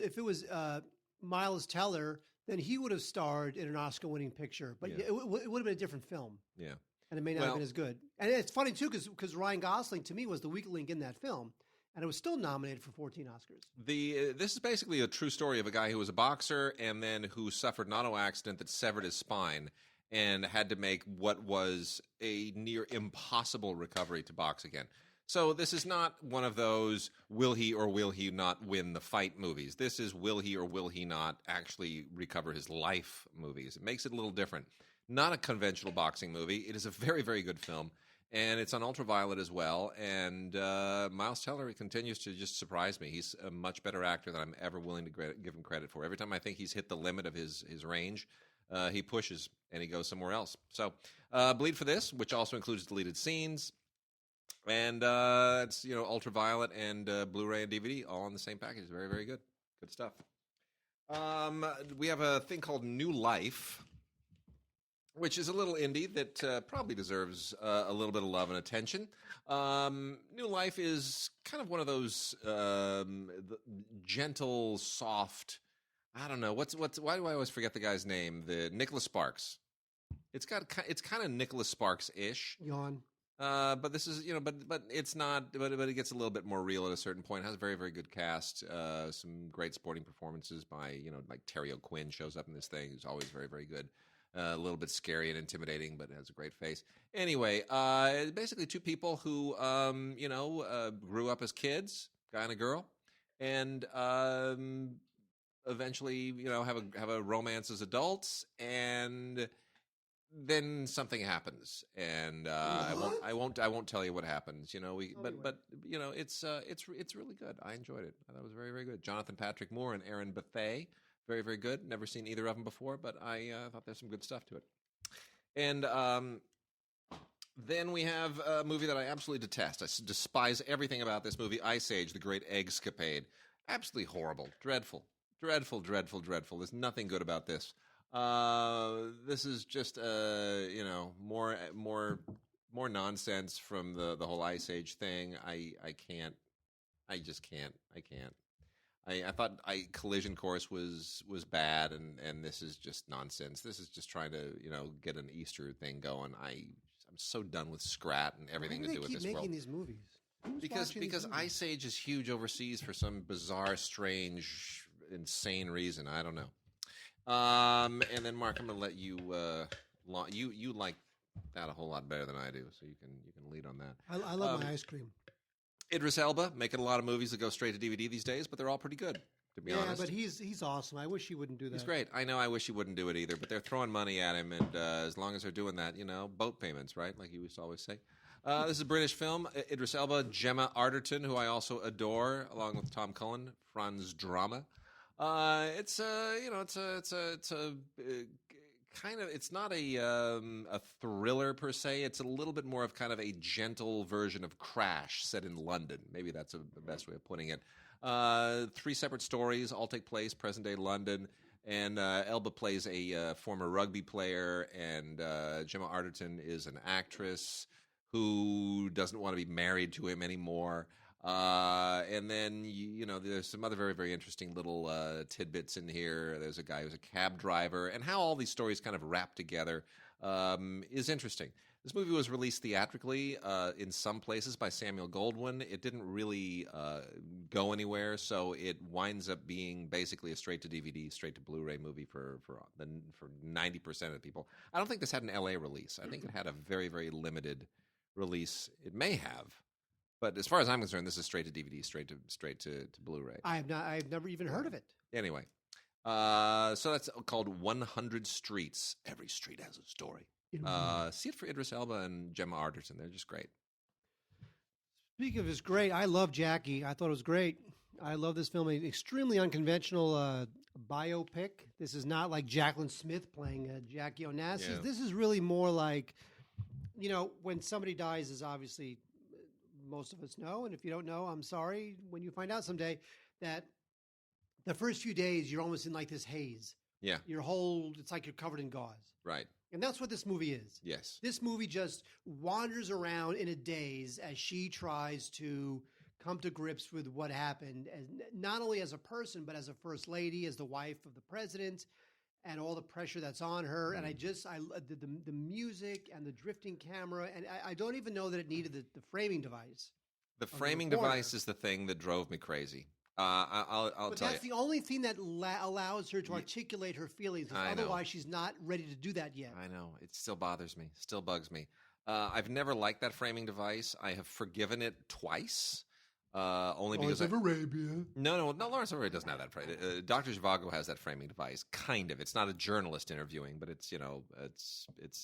Miles Teller, then he would have starred in an Oscar-winning picture. But it would have been a different film. Yeah. And it may not have been as good. And it's funny, too, because Ryan Gosling, to me, was the weak link in that film. And it was still nominated for 14 Oscars. This is basically a true story of a guy who was a boxer and then who suffered an auto accident that severed his spine and had to make what was a near impossible recovery to box again. So this is not one of those will he or will he not win the fight movies. This is will he or will he not actually recover his life movies. It makes it a little different. Not a conventional boxing movie. It is a very, very good film. And it's on Ultraviolet as well. And Miles Teller continues to just surprise me. He's a much better actor than I'm ever willing to give him credit for. Every time I think he's hit the limit of his range, he pushes and he goes somewhere else. So Bleed for This, which also includes deleted scenes. And it's Ultraviolet and Blu-ray and DVD all on the same package. Very, very good. Good stuff. We have a thing called New Life, which is a little indie that probably deserves a little bit of love and attention. New Life is kind of one of those gentle, soft. I don't know why do I always forget the guy's name? The Nicholas Sparks. It's kind of Nicholas Sparks-ish. Yawn. But this is but it's not. But it gets a little bit more real at a certain point. It has a very, very good cast. Some great sporting performances by like Terry O'Quinn shows up in this thing. He's always very, very good. A little bit scary and intimidating, but has a great face. Anyway, basically two people who, grew up as kids, guy and a girl, and eventually, have a romance as adults, and then something happens, and I won't tell you what happens. But it's really good. I enjoyed it. I thought it was very, very good. Jonathan Patrick Moore and Aaron Bethea. Very, very good. Never seen either of them before, but I thought there's some good stuff to it. And then we have a movie that I absolutely detest. I despise everything about this movie, Ice Age, The Great Egg-Scapade. Absolutely horrible. Dreadful. Dreadful, dreadful, dreadful. There's nothing good about this. This is just, more nonsense from the whole Ice Age thing. I can't. I thought Collision Course was bad, and this is just nonsense. This is just trying to get an Easter thing going. I'm so done with Scrat and everything to do with this world. Why do they keep making these movies? Because Ice Age is huge overseas for some bizarre, strange, insane reason. I don't know. And then Mark, I'm going to let you you like that a whole lot better than I do, so you can lead on that. I love my ice cream. Idris Elba making a lot of movies that go straight to DVD these days, but they're all pretty good, to be honest. Yeah, but he's awesome. I wish he wouldn't do that. He's great. I know. I wish he wouldn't do it either, but they're throwing money at him, and as long as they're doing that, boat payments, right? Like he used to always say. This is a British film. Idris Elba, Gemma Arterton, who I also adore, along with Tom Cullen, Franz Drama. It's not a thriller per se. It's a little bit more of kind of a gentle version of Crash set in London. Maybe that's the best way of putting it. 3 separate stories all take place present day London, and Elba plays a former rugby player, and Gemma Arterton is an actress who doesn't want to be married to him anymore. And then, there's some other very, very interesting little tidbits in here. There's a guy who's a cab driver, and how all these stories kind of wrap together is interesting. This movie was released theatrically in some places by Samuel Goldwyn. It didn't really go anywhere, so it winds up being basically a straight-to-DVD, straight-to-Blu-ray movie for 90% of the people. I don't think this had an LA release. I think it had a very, very limited release. It may have. But as far as I'm concerned, this is straight to DVD, straight to Blu-ray. I've never even heard of it. Anyway, so that's called 100 Streets. Every street has a story. See it for Idris Elba and Gemma Arterton. They're just great. Speaking of it's great, I love Jackie. I thought it was great. I love this film. An extremely unconventional biopic. This is not like Jacqueline Smith playing Jackie Onassis. Yeah. This is really more like, when somebody dies is obviously... most of us know, and if you don't know, I'm sorry when you find out someday, that the first few days you're almost in like this haze. Yeah. It's like you're covered in gauze. Right. And that's what this movie is. Yes. This movie just wanders around in a daze as she tries to come to grips with what happened, as not only as a person, but as a first lady, as the wife of the president, and all the pressure that's on her. And the music and the drifting camera, and I don't even know that it needed the framing device. The framing device is the thing that drove me crazy. I'll tell you. But that's the only thing that allows her to articulate her feelings. Otherwise, she's not ready to do that yet. I know. It still bothers me. Still bugs me. I've never liked that framing device. I have forgiven it twice. Only because Lawrence of Arabia. No, Lawrence of Arabia doesn't have that. Dr. Zhivago has that framing device, kind of. It's not a journalist interviewing, but it's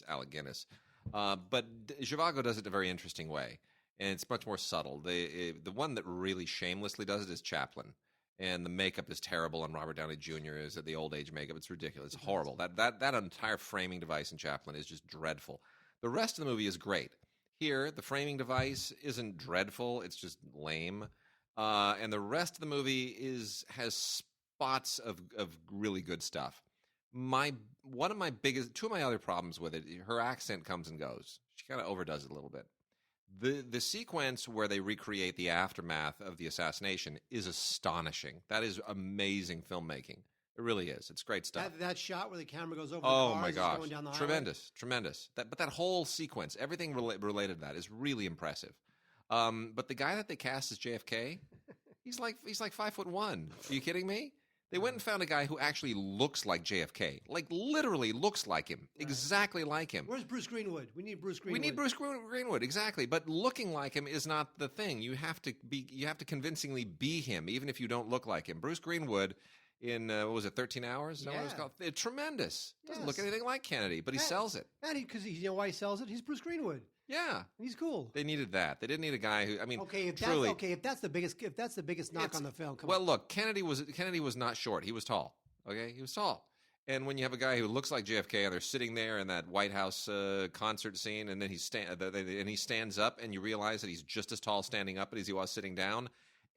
Alec Guinness. But Zhivago does it in a very interesting way, and it's much more subtle. The one that really shamelessly does it is Chaplin, and the makeup is terrible. On Robert Downey Jr. is the old age makeup. It's ridiculous. It's horrible. That entire framing device in Chaplin is just dreadful. The rest of the movie is great. Here, the framing device isn't dreadful; it's just lame, and the rest of the movie has spots of really good stuff. Two of my other problems with it, her accent comes and goes. She kind of overdoes it a little bit. The sequence where they recreate the aftermath of the assassination is astonishing. That is amazing filmmaking. It really is. It's great stuff. That shot where the camera goes over the cars, my gosh, going down the highway. Tremendous. But that whole sequence, everything related to that is really impressive. But the guy that they cast as JFK, he's like 5'1". Are you kidding me? They went and found a guy who actually looks like JFK, like literally looks like him, exactly like him. Where's Bruce Greenwood? We need Bruce Greenwood. We need Bruce Greenwood, exactly. But looking like him is not the thing. You have to convincingly be him, even if you don't look like him. Bruce Greenwood. In, 13 Hours? Is that what it was called? It's tremendous. Doesn't look anything like Kennedy, but he sells it. And because you know why he sells it? He's Bruce Greenwood. Yeah. He's cool. They needed that. They didn't need a guy who, if that's the biggest knock on the film, come on. Look, Kennedy was not short. He was tall. Okay? He was tall. And when you have a guy who looks like JFK and they're sitting there in that White House concert scene, and then he stands up, and you realize that he's just as tall standing up as he was sitting down,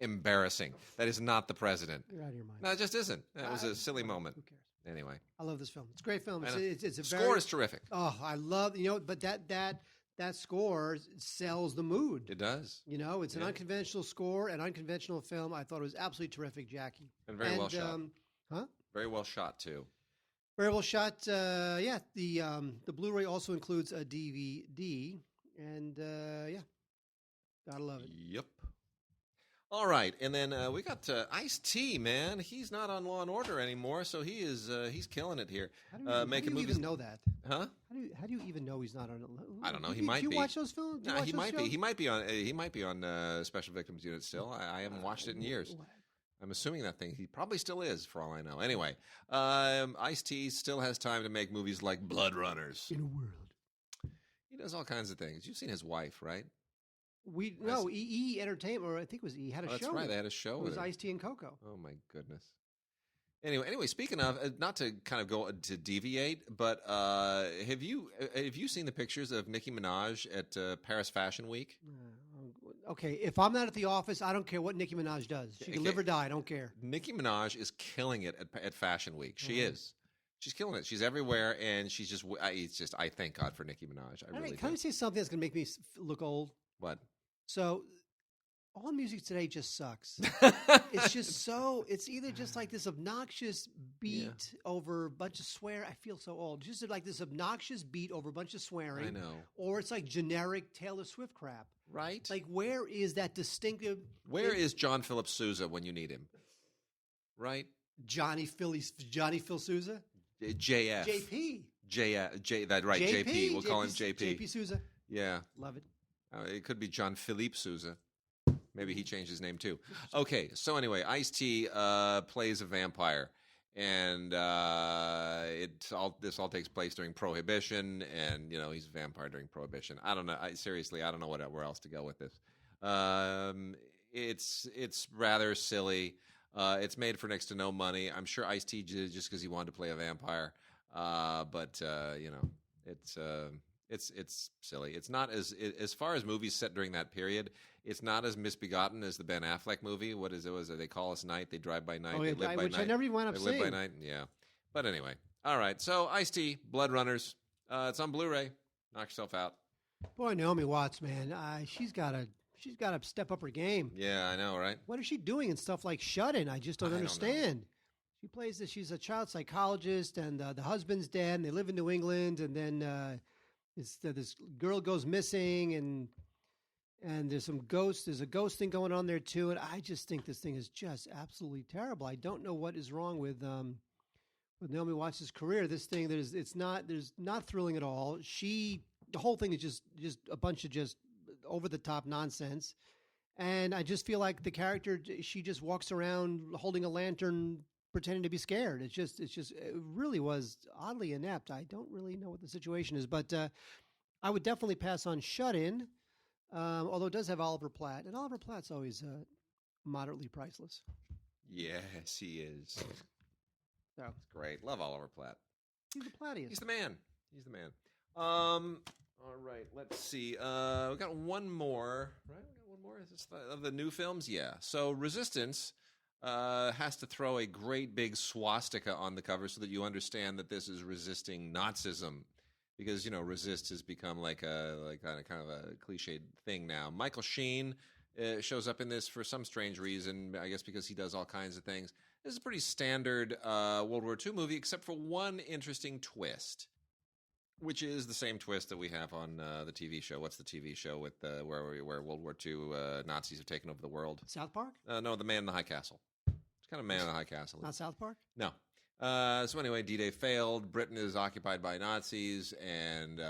embarrassing. That is not the president. You're out of your mind. No, it just isn't. That was a silly moment. Who cares? Anyway, I love this film. It's a great film. It's a score is terrific. Oh, I love but that score sells the mood. It does. It's an unconventional score, an unconventional film. I thought it was absolutely terrific, Jackie. And very well shot. Very well shot too. Very well shot. The Blu-ray also includes a DVD, and gotta love it. Yep. All right, and then we got Ice-T, man. He's not on Law and Order anymore, so he's killing it here. How do you even know that? Huh? How do you even know he's not on? I don't know. He might be. Do you watch those films? No, he might be. He might be on. He might be on Special Victims Unit still. I haven't watched it in years. I'm assuming that thing. He probably still is, for all I know. Anyway, Ice-T still has time to make movies like Bloodrunners. In a world. He does all kinds of things. You've seen his wife, right? EE Entertainment, or I think it was EE, had a show. That's right. They had a show. It was Ice-T and Coco. Oh my goodness. Anyway, speaking of, not to kind of go to deviate, but have you seen the pictures of Nicki Minaj at Paris Fashion Week? Okay, if I'm not at the office, I don't care what Nicki Minaj does. She can live or die. I don't care. Nicki Minaj is killing it at Fashion Week. She is. She's killing it. She's everywhere, and she's just. I thank God for Nicki Minaj. Can I say something that's going to make me look old? What? So, all music today just sucks. It's just so. It's either just like this obnoxious beat over a bunch of swear. I feel so old. Just like this obnoxious beat over a bunch of swearing. I know. Or it's like generic Taylor Swift crap. Right. Like, where is that distinctive? Where is John Philip Sousa when you need him? Right. Johnny Phil Sousa. JF. JP. That right. JP. We'll call him JP. JP Sousa. Yeah. Love it. It could be John Philippe Sousa. Maybe he changed his name too. Okay, so anyway, Ice-T plays a vampire, and this all takes place during Prohibition, and he's a vampire during Prohibition. I don't know. Seriously, I don't know where else to go with this. It's rather silly. It's made for next to no money. I'm sure Ice-T did it just because he wanted to play a vampire, but it's silly. It's not as far as movies set during that period. It's not as misbegotten as the Ben Affleck movie. What is it? Was it They Call Us Night? They Drive by Night. Oh, they live by which night. I never even went up seeing. Live by Night. Yeah. But anyway, all right. So Ice-T, Bloodrunners. It's on Blu-ray. Knock yourself out. Boy, Naomi Watts, man, she's got to step up her game. Yeah, I know, right? What is she doing in stuff like Shut-In? I just don't understand. She plays this. She's a child psychologist, and the husband's dead, and they live in New England, and then this girl goes missing, and there's some ghosts. There's a ghost thing going on there too, and I just think this thing is just absolutely terrible. I don't know what is wrong with Naomi Watts' career. This thing, there's not thrilling at all. The whole thing is just a bunch of just over the top nonsense, and I just feel like the character, she just walks around holding a lantern, pretending to be scared. It really was oddly inept. I don't really know what the situation is, but I would definitely pass on Shut-In, although it does have Oliver Platt, and Oliver Platt's always moderately priceless. Yes, he is. So it's great. Love Oliver Platt. He's the Plattiest. He's the man. All right, let's see. We got one more, right? We got one more. Is this of the new films? Yeah. So Resistance has to throw a great big swastika on the cover so that you understand that this is resisting Nazism, because resist has become like kind of a cliched thing now. Michael Sheen shows up in this for some strange reason, I guess because he does all kinds of things. This is a pretty standard World War II movie, except for one interesting twist, which is the same twist that we have on the TV show. What's the TV show with where World War II Nazis have taken over the world? South Park? No, The Man in the High Castle. It's kind of Man in the High Castle. Not South Park? No. So anyway, D-Day failed. Britain is occupied by Nazis, and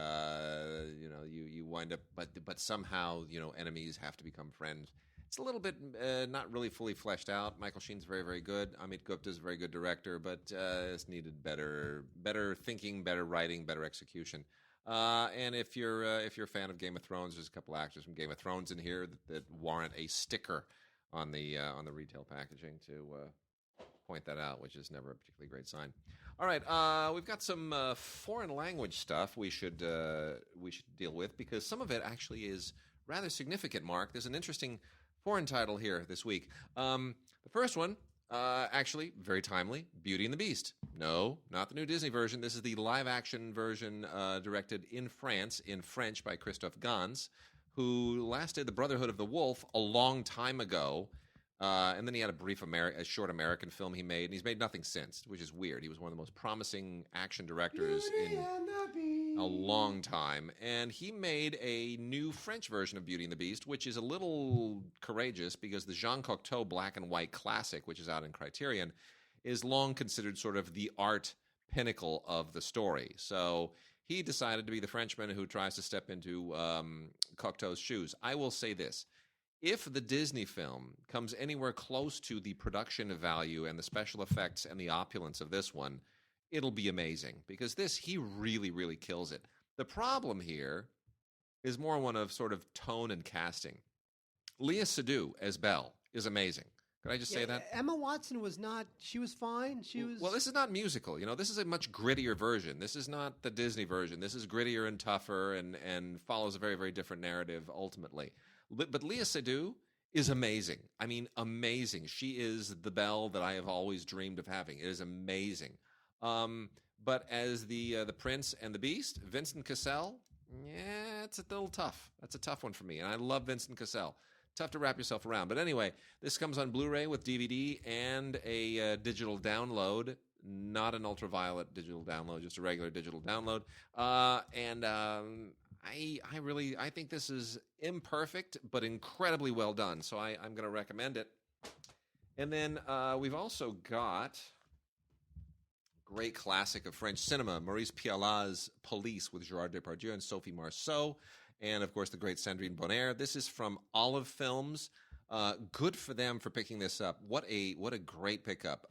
you wind up, but somehow enemies have to become friends. It's a little bit not really fully fleshed out. Michael Sheen's very, very good. Amit Gupta's a very good director, but it's needed better thinking, better writing, better execution. And if you're a fan of Game of Thrones, there's a couple actors from Game of Thrones in here that warrant a sticker on the retail packaging to point that out, which is never a particularly great sign. All right, we've got some foreign language stuff we should deal with, because some of it actually is rather significant. Mark, there's an interesting foreign title here this week. The first one, actually very timely, Beauty and the Beast. No, not the new Disney version. This is the live-action version directed in France, in French, by Christophe Gans, who last did The Brotherhood of the Wolf a long time ago, And then he had a short American film he made, and he's made nothing since, which is weird. He was one of the most promising action directors in a long time. And he made a new French version of Beauty and the Beast, which is a little courageous because the Jean Cocteau black and white classic, which is out in Criterion, is long considered sort of the art pinnacle of the story. So he decided to be the Frenchman who tries to step into Cocteau's shoes. I will say this. If the Disney film comes anywhere close to the production value and the special effects and the opulence of this one, it'll be amazing. Because he really, really kills it. The problem here is more one of sort of tone and casting. Léa Seydoux as Belle is amazing. Could I just say that? Emma Watson was not. She was fine. She was. Well, this is not musical. This is a much grittier version. This is not the Disney version. This is grittier and tougher and follows a very, very different narrative ultimately. But Léa Seydoux is amazing. I mean, amazing. She is the Belle that I have always dreamed of having. It is amazing. But as the Prince and the Beast, Vincent Cassel, it's a little tough. That's a tough one for me. And I love Vincent Cassel. Tough to wrap yourself around. But anyway, this comes on Blu-ray with DVD and a digital download. Not an ultraviolet digital download, just a regular digital download. I think this is imperfect, but incredibly well done. So I'm going to recommend it. And then we've also got great classic of French cinema, Maurice Pialat's Police with Gérard Depardieu and Sophie Marceau. And, of course, the great Sandrine Bonnaire. This is from Olive Films. Good for them for picking this up. What a great pickup.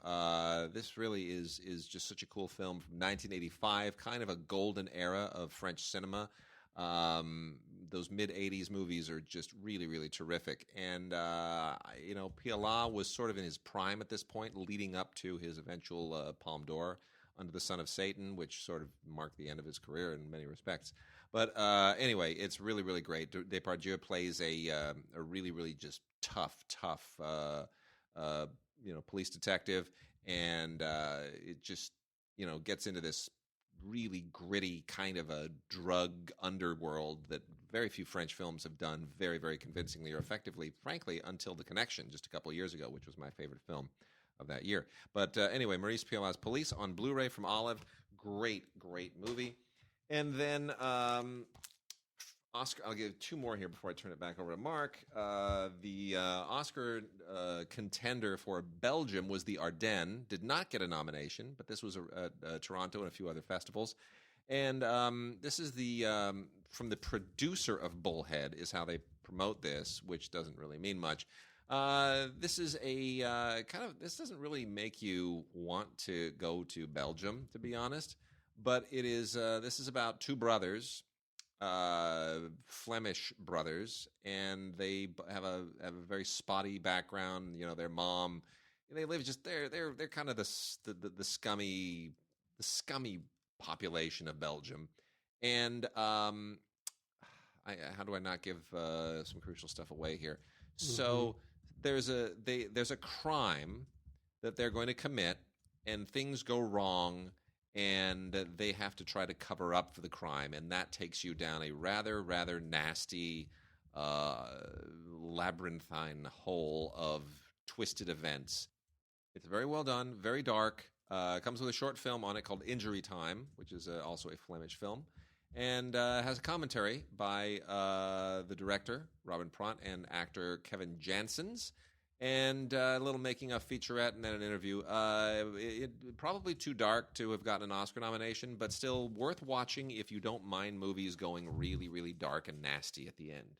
This really is just such a cool film from 1985, kind of a golden era of French cinema. Those mid-'80s movies are just really, really terrific. And, Pialat was sort of in his prime at this point, leading up to his eventual Palme d'Or, Under the Son of Satan, which sort of marked the end of his career in many respects. But anyway, it's really, really great. Depardieu plays a really, really just tough, police detective, and it just, gets into this really gritty kind of a drug underworld that very few French films have done very, very convincingly or effectively, frankly, until The Connection just a couple of years ago, which was my favorite film of that year. But anyway, Maurice Pialat's Police on Blu-ray from Olive. Great, great movie. And then Oscar, I'll give two more here before I turn it back over to Mark. The Oscar contender for Belgium was the Ardennes. Did not get a nomination, but this was at Toronto and a few other festivals. And this is from the producer of Bullhead is how they promote this, which doesn't really mean much. This is a this doesn't really make you want to go to Belgium, to be honest. But it is. This is about two brothers, Flemish brothers, and they have a very spotty background. Their mom. They live just they're kind of the scummy population of Belgium, and how do I not give some crucial stuff away here? Mm-hmm. So there's a crime that they're going to commit, and things go wrong. And they have to try to cover up for the crime, and that takes you down a rather, rather nasty, labyrinthine hole of twisted events. It's very well done, very dark. Comes with a short film on it called Injury Time, which is also a Flemish film, and has a commentary by the director, Robin Pront, and actor Kevin Janssens. And a little making-of featurette and then an interview. Probably too dark to have gotten an Oscar nomination, but still worth watching if you don't mind movies going really, really dark and nasty at the end.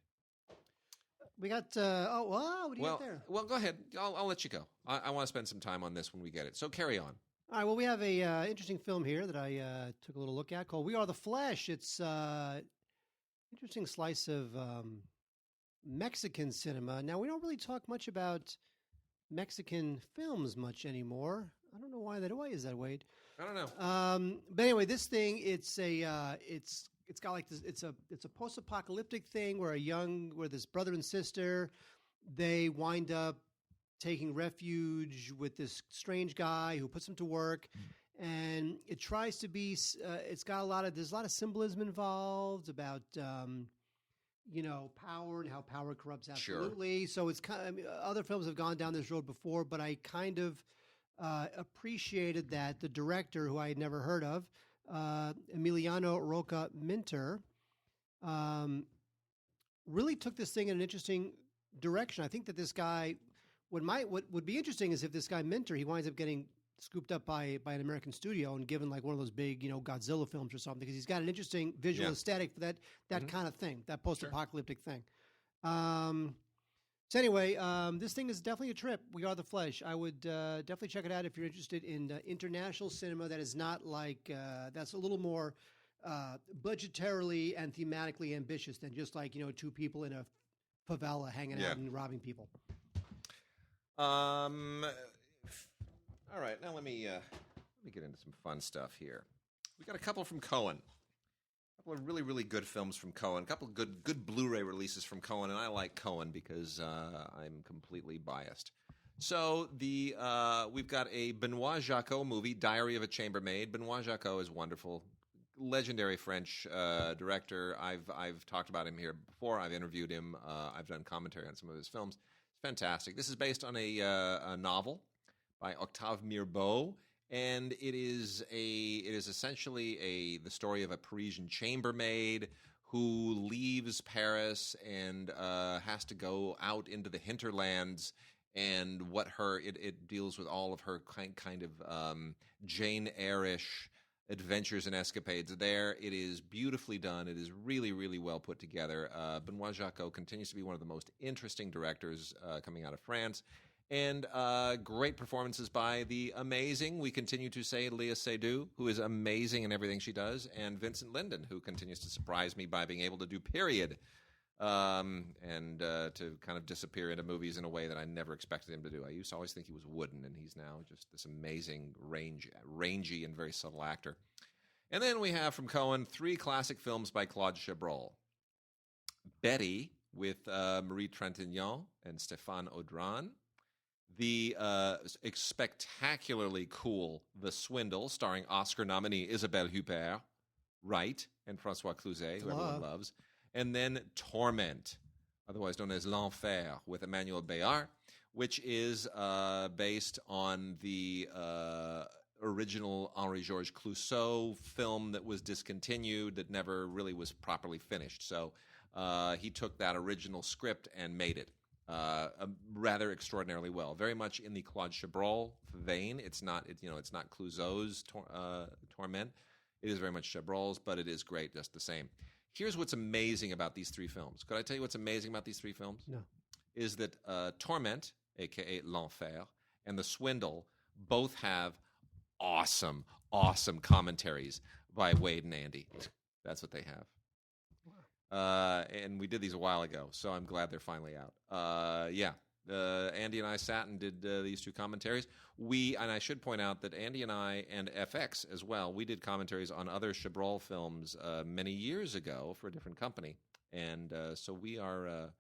We got, what do you got there? Well, go ahead. I'll let you go. I want to spend some time on this when we get it. So carry on. All right, well, we have a interesting film here that I took a little look at called We Are the Flesh. It's interesting slice of Mexican cinema. Now, we don't really talk much about Mexican films much anymore. I don't know why is that, Wade? I don't know. But anyway, this thing, it's got like this. It's a post-apocalyptic thing where this brother and sister, they wind up taking refuge with this strange guy who puts them to work, and it tries to be. There's a lot of symbolism involved about. power and how power corrupts absolutely. Sure. So it's kind of, other films have gone down this road before, but I kind of appreciated that the director, who I had never heard of, Emiliano Roca Minter, really took this thing in an interesting direction. I think that this guy, what would be interesting is if this guy Minter, he winds up getting scooped up by an American studio and given like one of those big, Godzilla films or something, because he's got an interesting visual aesthetic for that kind of thing, that post-apocalyptic thing. So anyway, this thing is definitely a trip. We Are the Flesh. I would definitely check it out if you're interested in international cinema that is not like, that's a little more budgetarily and thematically ambitious than just like, two people in a favela hanging out and robbing people. All right, now let me get into some fun stuff here. We got a couple from Cohen. A couple of really, really good films from Cohen. A couple of good Blu-ray releases from Cohen, and I like Cohen because I'm completely biased. So we've got a Benoit Jacot movie, Diary of a Chambermaid. Benoit Jacot is wonderful, legendary French director. I've talked about him here before. I've interviewed him. I've done commentary on some of his films. It's fantastic. This is based on a novel by Octave Mirbeau, and it is essentially the story of a Parisian chambermaid who leaves Paris and has to go out into the hinterlands, and it deals with all of her kind of Jane Eyre-ish adventures and escapades there. It is beautifully done. It is really, really well put together. Benoit Jacot continues to be one of the most interesting directors coming out of France. And great performances by the amazing, we continue to say, Léa Seydoux, who is amazing in everything she does, and Vincent Linden, who continues to surprise me by being able to do period and to kind of disappear into movies in a way that I never expected him to do. I used to always think he was wooden, and he's now just this amazing, rangy, and very subtle actor. And then we have from Cohen 3 classic films by Claude Chabrol. Betty with Marie Trintignant and Stéphane Audran. The spectacularly cool The Swindle, starring Oscar nominee Isabelle Huppert, right, and François Cluzet, who everyone loves. And then Torment, otherwise known as L'Enfer, with Emmanuel Béart, which is based on the original Henri-Georges Clouzot film that was discontinued, that never really was properly finished. So he took that original script and made it. Rather extraordinarily well, very much in the Claude Chabrol vein. It's not Clouzot's Torment. It is very much Chabrol's, but it is great just the same. Here's what's amazing about these 3 films. Could I tell you what's amazing about these 3 films? No. Is that Torment, a.k.a. L'Enfer, and The Swindle both have awesome commentaries by Wade and Andy. That's what they have. And we did these a while ago, so I'm glad they're finally out. Andy and I sat and did these 2 commentaries. And I should point out that Andy and I, and FX as well, we did commentaries on other Chabrol films many years ago for a different company, and so we are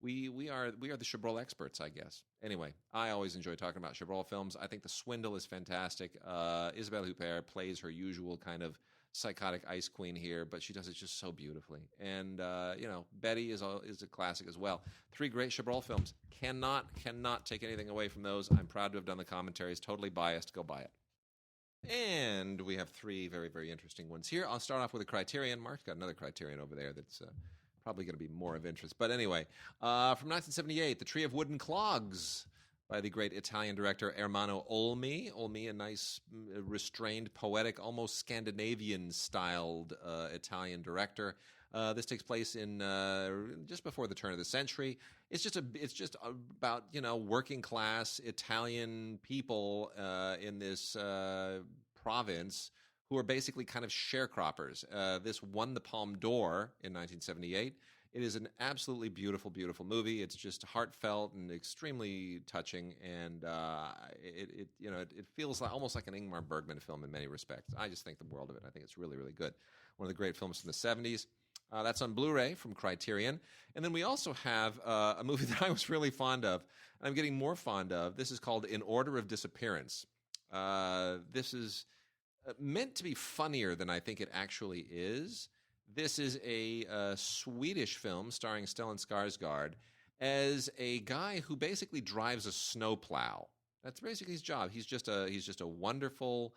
the Chabrol experts, I guess. Anyway, I always enjoy talking about Chabrol films. I think The Swindle is fantastic. Isabelle Huppert plays her usual kind of psychotic ice queen here, but she does it just so beautifully. And Betty is a classic as well. 3 great Chabrol films. Cannot take anything away from those. I'm proud to have done the commentaries. Totally biased. Go buy it. And we have 3 very, very interesting ones here. I'll start off with a Criterion. Mark's got another Criterion over there that's probably going to be more of interest. But anyway, from 1978, The Tree of Wooden Clogs, by the great Italian director Ermanno Olmi. Olmi, a nice, restrained, poetic, almost Scandinavian-styled Italian director. This takes place in just before the turn of the century. It's just about working class Italian people in this province who are basically kind of sharecroppers. This won the Palme d'Or in 1978. It is an absolutely beautiful, beautiful movie. It's just heartfelt and extremely touching, and it feels almost like an Ingmar Bergman film in many respects. I just think the world of it. I think it's really, really good. One of the great films from the 70s. That's on Blu-ray from Criterion. And then we also have a movie that I was really fond of, and I'm getting more fond of. This is called In Order of Disappearance. This is meant to be funnier than I think it actually is. This is a Swedish film starring Stellan Skarsgård as a guy who basically drives a snowplow. That's basically his job. He's just a wonderful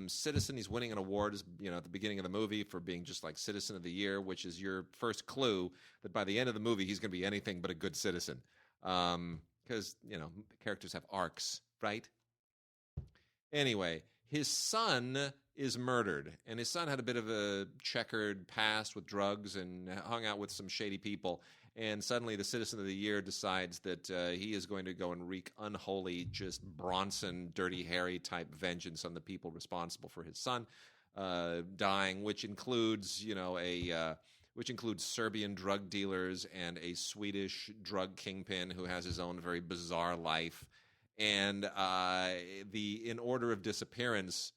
citizen. He's winning an award, at the beginning of the movie for being just like Citizen of the Year, which is your first clue that by the end of the movie he's going to be anything but a good citizen. Because characters have arcs, right? Anyway, his son is murdered, and his son had a bit of a checkered past with drugs and hung out with some shady people. And suddenly the Citizen of the Year decides that he is going to go and wreak unholy, just Bronson, Dirty Harry type vengeance on the people responsible for his son dying, which includes, which includes Serbian drug dealers and a Swedish drug kingpin who has his own very bizarre life. And the In Order of Disappearance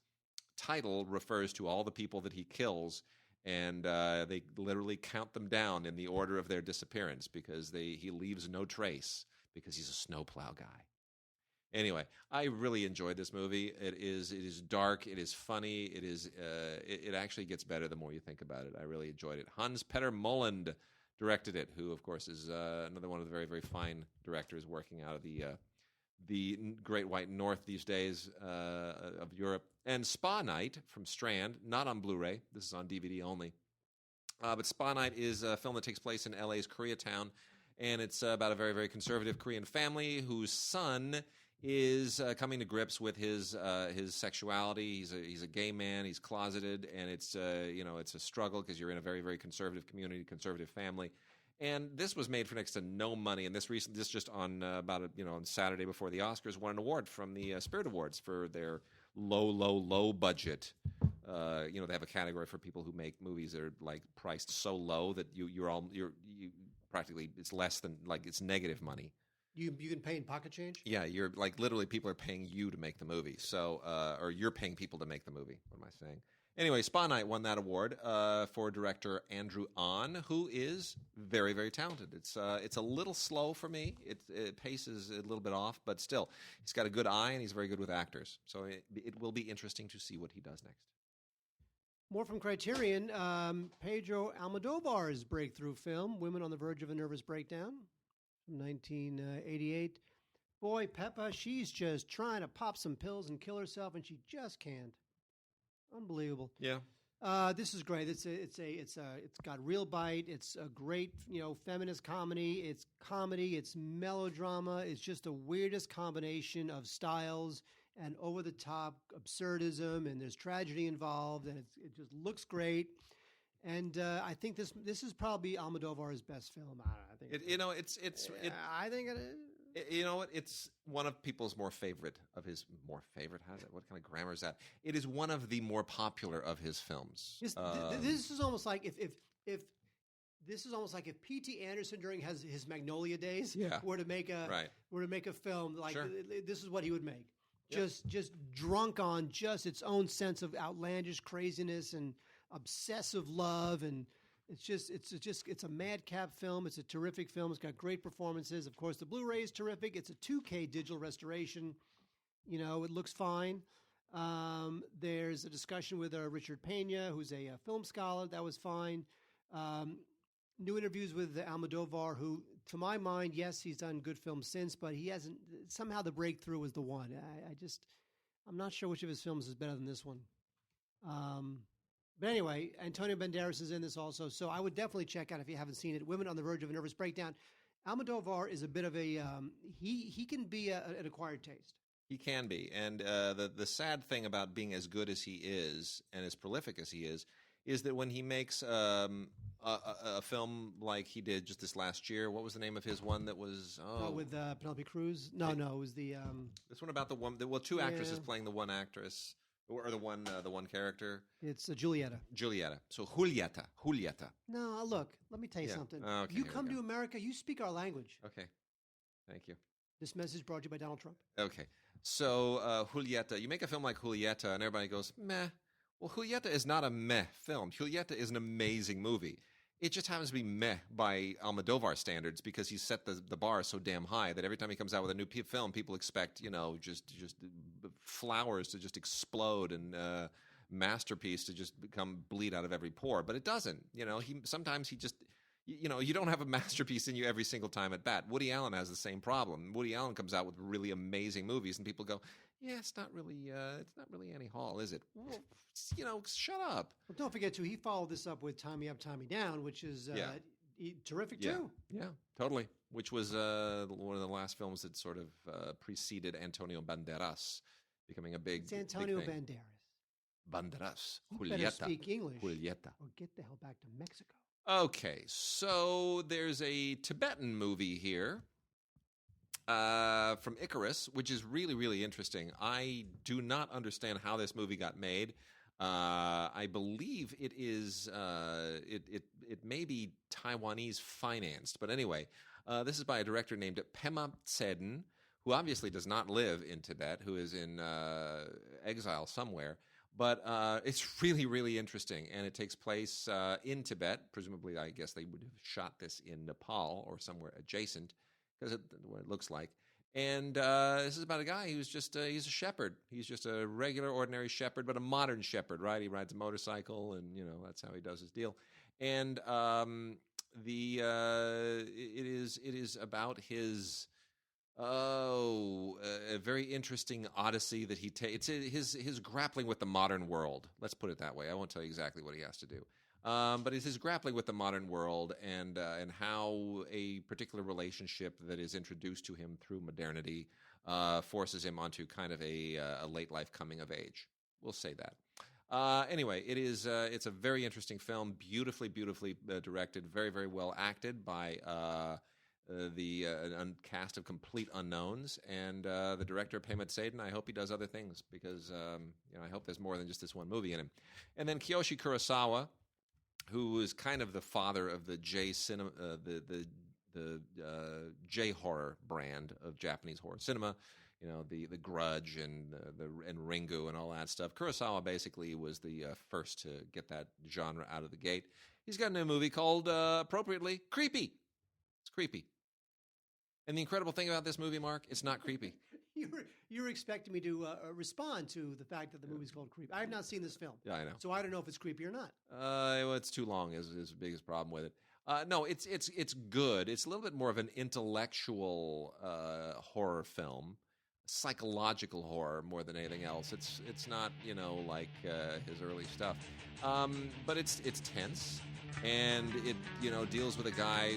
title refers to all the people that he kills. And they literally count them down in the order of their disappearance because he leaves no trace because he's a snowplow guy. Anyway, I really enjoyed this movie. It is dark. It is funny. It actually gets better the more you think about it. I really enjoyed it. Hans Petter Molund directed it, who of course is another one of the very, very fine directors working out of the Great White North these days of Europe. And Spa Night from Strand, not on Blu-ray. This is on DVD only. But Spa Night is a film that takes place in LA's Koreatown, and it's about a very, very conservative Korean family whose son is coming to grips with his sexuality. He's a gay man. He's closeted, and it's a struggle because you're in a very, very conservative community, conservative family. And this was made for next to no money. And this just on on Saturday before the Oscars won an award from the Spirit Awards for their low budget. They have a category for people who make movies that are like priced so low that you practically it's less than it's negative money. You can pay in pocket change? Yeah, you're literally people are paying you to make the movie. So or you're paying people to make the movie. What am I saying? Anyway, Spa Night won that award for director Andrew Ahn, who is very, very talented. It's a little slow for me. It pace is a little bit off, but still, he's got a good eye and he's very good with actors. So it will be interesting to see what he does next. More from Criterion, Pedro Almodovar's breakthrough film, Women on the Verge of a Nervous Breakdown, from 1988. Boy, Peppa, she's just trying to pop some pills and kill herself, and she just can't. Unbelievable. Yeah. This is great. It's got real bite. It's a great, feminist comedy. It's comedy. It's melodrama. It's just the weirdest combination of styles and over the top absurdism, and there's tragedy involved, and it just looks great. And I think this is probably Almodovar's best film. I think I think it is. You know what? It's one of people's more favorite. What kind of grammar is that? It is one of the more popular of his films. This is almost like if P.T. Anderson during his Magnolia days were to make a film like this is what he would make. Yep. Just drunk on just its own sense of outlandish craziness and obsessive love, and it's a madcap film. It's a terrific film. It's got great performances. Of course, the Blu-ray is terrific. It's a 2K digital restoration. It looks fine. There's a discussion with Richard Pena, who's a film scholar. That was fine. New interviews with Almodovar, who, to my mind, yes, he's done good films since, but he hasn't. Somehow, the breakthrough was the one. I'm not sure which of his films is better than this one. But anyway, Antonio Banderas is in this also, so I would definitely check out if you haven't seen it. Women on the Verge of a Nervous Breakdown. Almodovar is a bit of a he can be an acquired taste. He can be, and the sad thing about being as good as he is and as prolific as he is that when he makes a film like he did just this last year, what was the name of his one that was with Penelope Cruz? No, it was the this one about the one. Two actresses playing the one actress. Or the one character. It's Julieta. So Julieta. No, look. Let me tell you something. Okay, you come to America, you speak our language. Okay, thank you. This message brought to you by Donald Trump. Okay, so Julieta. You make a film like Julieta, and everybody goes meh. Well, Julieta is not a meh film. Julieta is an amazing movie. It just happens to be meh by Almodovar standards because he's set the bar so damn high that every time he comes out with a new film, people expect just flowers to just explode and masterpiece to just bleed out of every pore, but it doesn't. Sometimes he just, you don't have a masterpiece in you every single time at bat. Woody Allen has the same problem. Woody Allen comes out with really amazing movies, and people go, "Yeah, it's not really Annie Hall, is it?" Well, shut up. Well, don't forget too, he followed this up with Tommy Up, Tommy Down, which is terrific too. Yeah, totally. Which was one of the last films that sort of preceded Antonio Banderas becoming a big. It's Antonio big thing. Banderas. Banderas. You better speak English. Julieta. Or get the hell back to Mexico. Okay, so there's a Tibetan movie here from Icarus, which is really, really interesting. I do not understand how this movie got made. I believe it is it may be Taiwanese financed, but anyway, this is by a director named Pema Tsedin, who obviously does not live in Tibet, who is in exile somewhere. But it's really, really interesting, and it takes place in Tibet. Presumably, I guess they would have shot this in Nepal or somewhere adjacent, because what it looks like. And this is about a guy who's just he's a shepherd. He's just a regular, ordinary shepherd, but a modern shepherd, right? He rides a motorcycle, and that's how he does his deal. And it is about his a very interesting odyssey that he takes. It's his grappling with the modern world. Let's put it that way. I won't tell you exactly what he has to do. But it's his grappling with the modern world and how a particular relationship that is introduced to him through modernity forces him onto kind of a late life coming of age. We'll say that. Anyway, it's a very interesting film, beautifully directed, very, very well acted by the cast of complete unknowns, and the director Pema Tsedin. I hope he does other things because I hope there's more than just this one movie in him. And then Kiyoshi Kurosawa, who is kind of the father of the J cinema, the J horror brand of Japanese horror cinema. The Grudge and Ringu and all that stuff. Kurosawa basically was the first to get that genre out of the gate. He's got a new movie called, appropriately, Creepy. It's creepy. And the incredible thing about this movie, Mark, it's not creepy. You're expecting me to respond to the fact that the movie's called Creepy. I have not seen this film. Yeah, I know. So I don't know if it's creepy or not. Well, it's too long is the biggest problem with it. No, it's good. It's a little bit more of an intellectual horror film, psychological horror more than anything else. It's not like his early stuff, but it's tense. And it, deals with a guy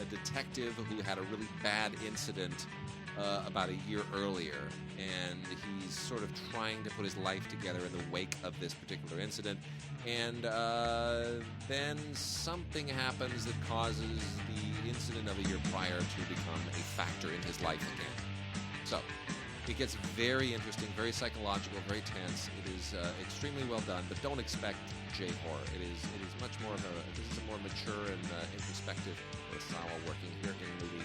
a detective who had a really bad incident about a year earlier, and he's sort of trying to put his life together in the wake of this particular incident. And then something happens that causes the incident of a year prior to become a factor in his life again. So it gets very interesting, very psychological, very tense. It is extremely well done, but don't expect J-horror. It is much more of this is a more mature and introspective Kurosawa working here in the movie.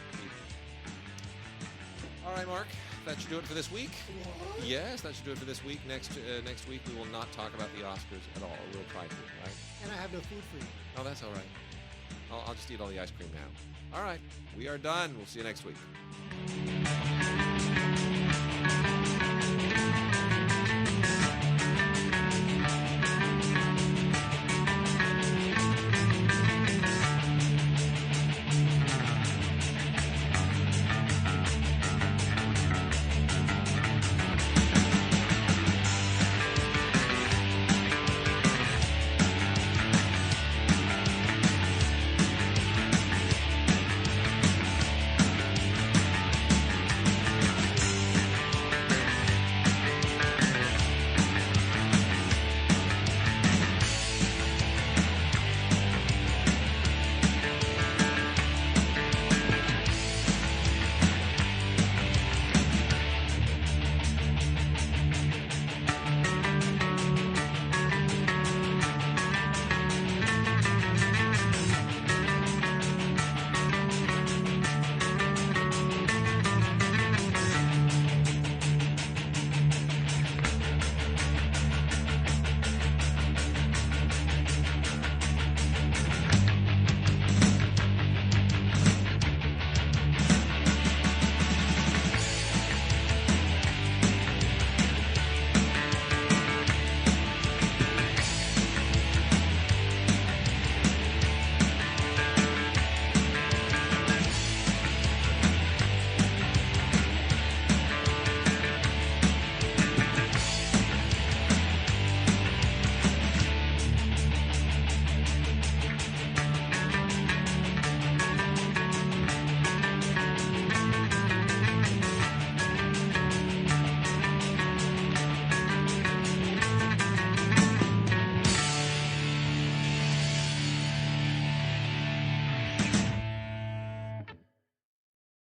All right, Mark, that should do it for this week. What? Yes, that should do it for this week. Next week we will not talk about the Oscars at all. We'll try to, right? And I have no food for you. Oh, that's all right. I'll just eat all the ice cream now. All right, we are done. We'll see you next week.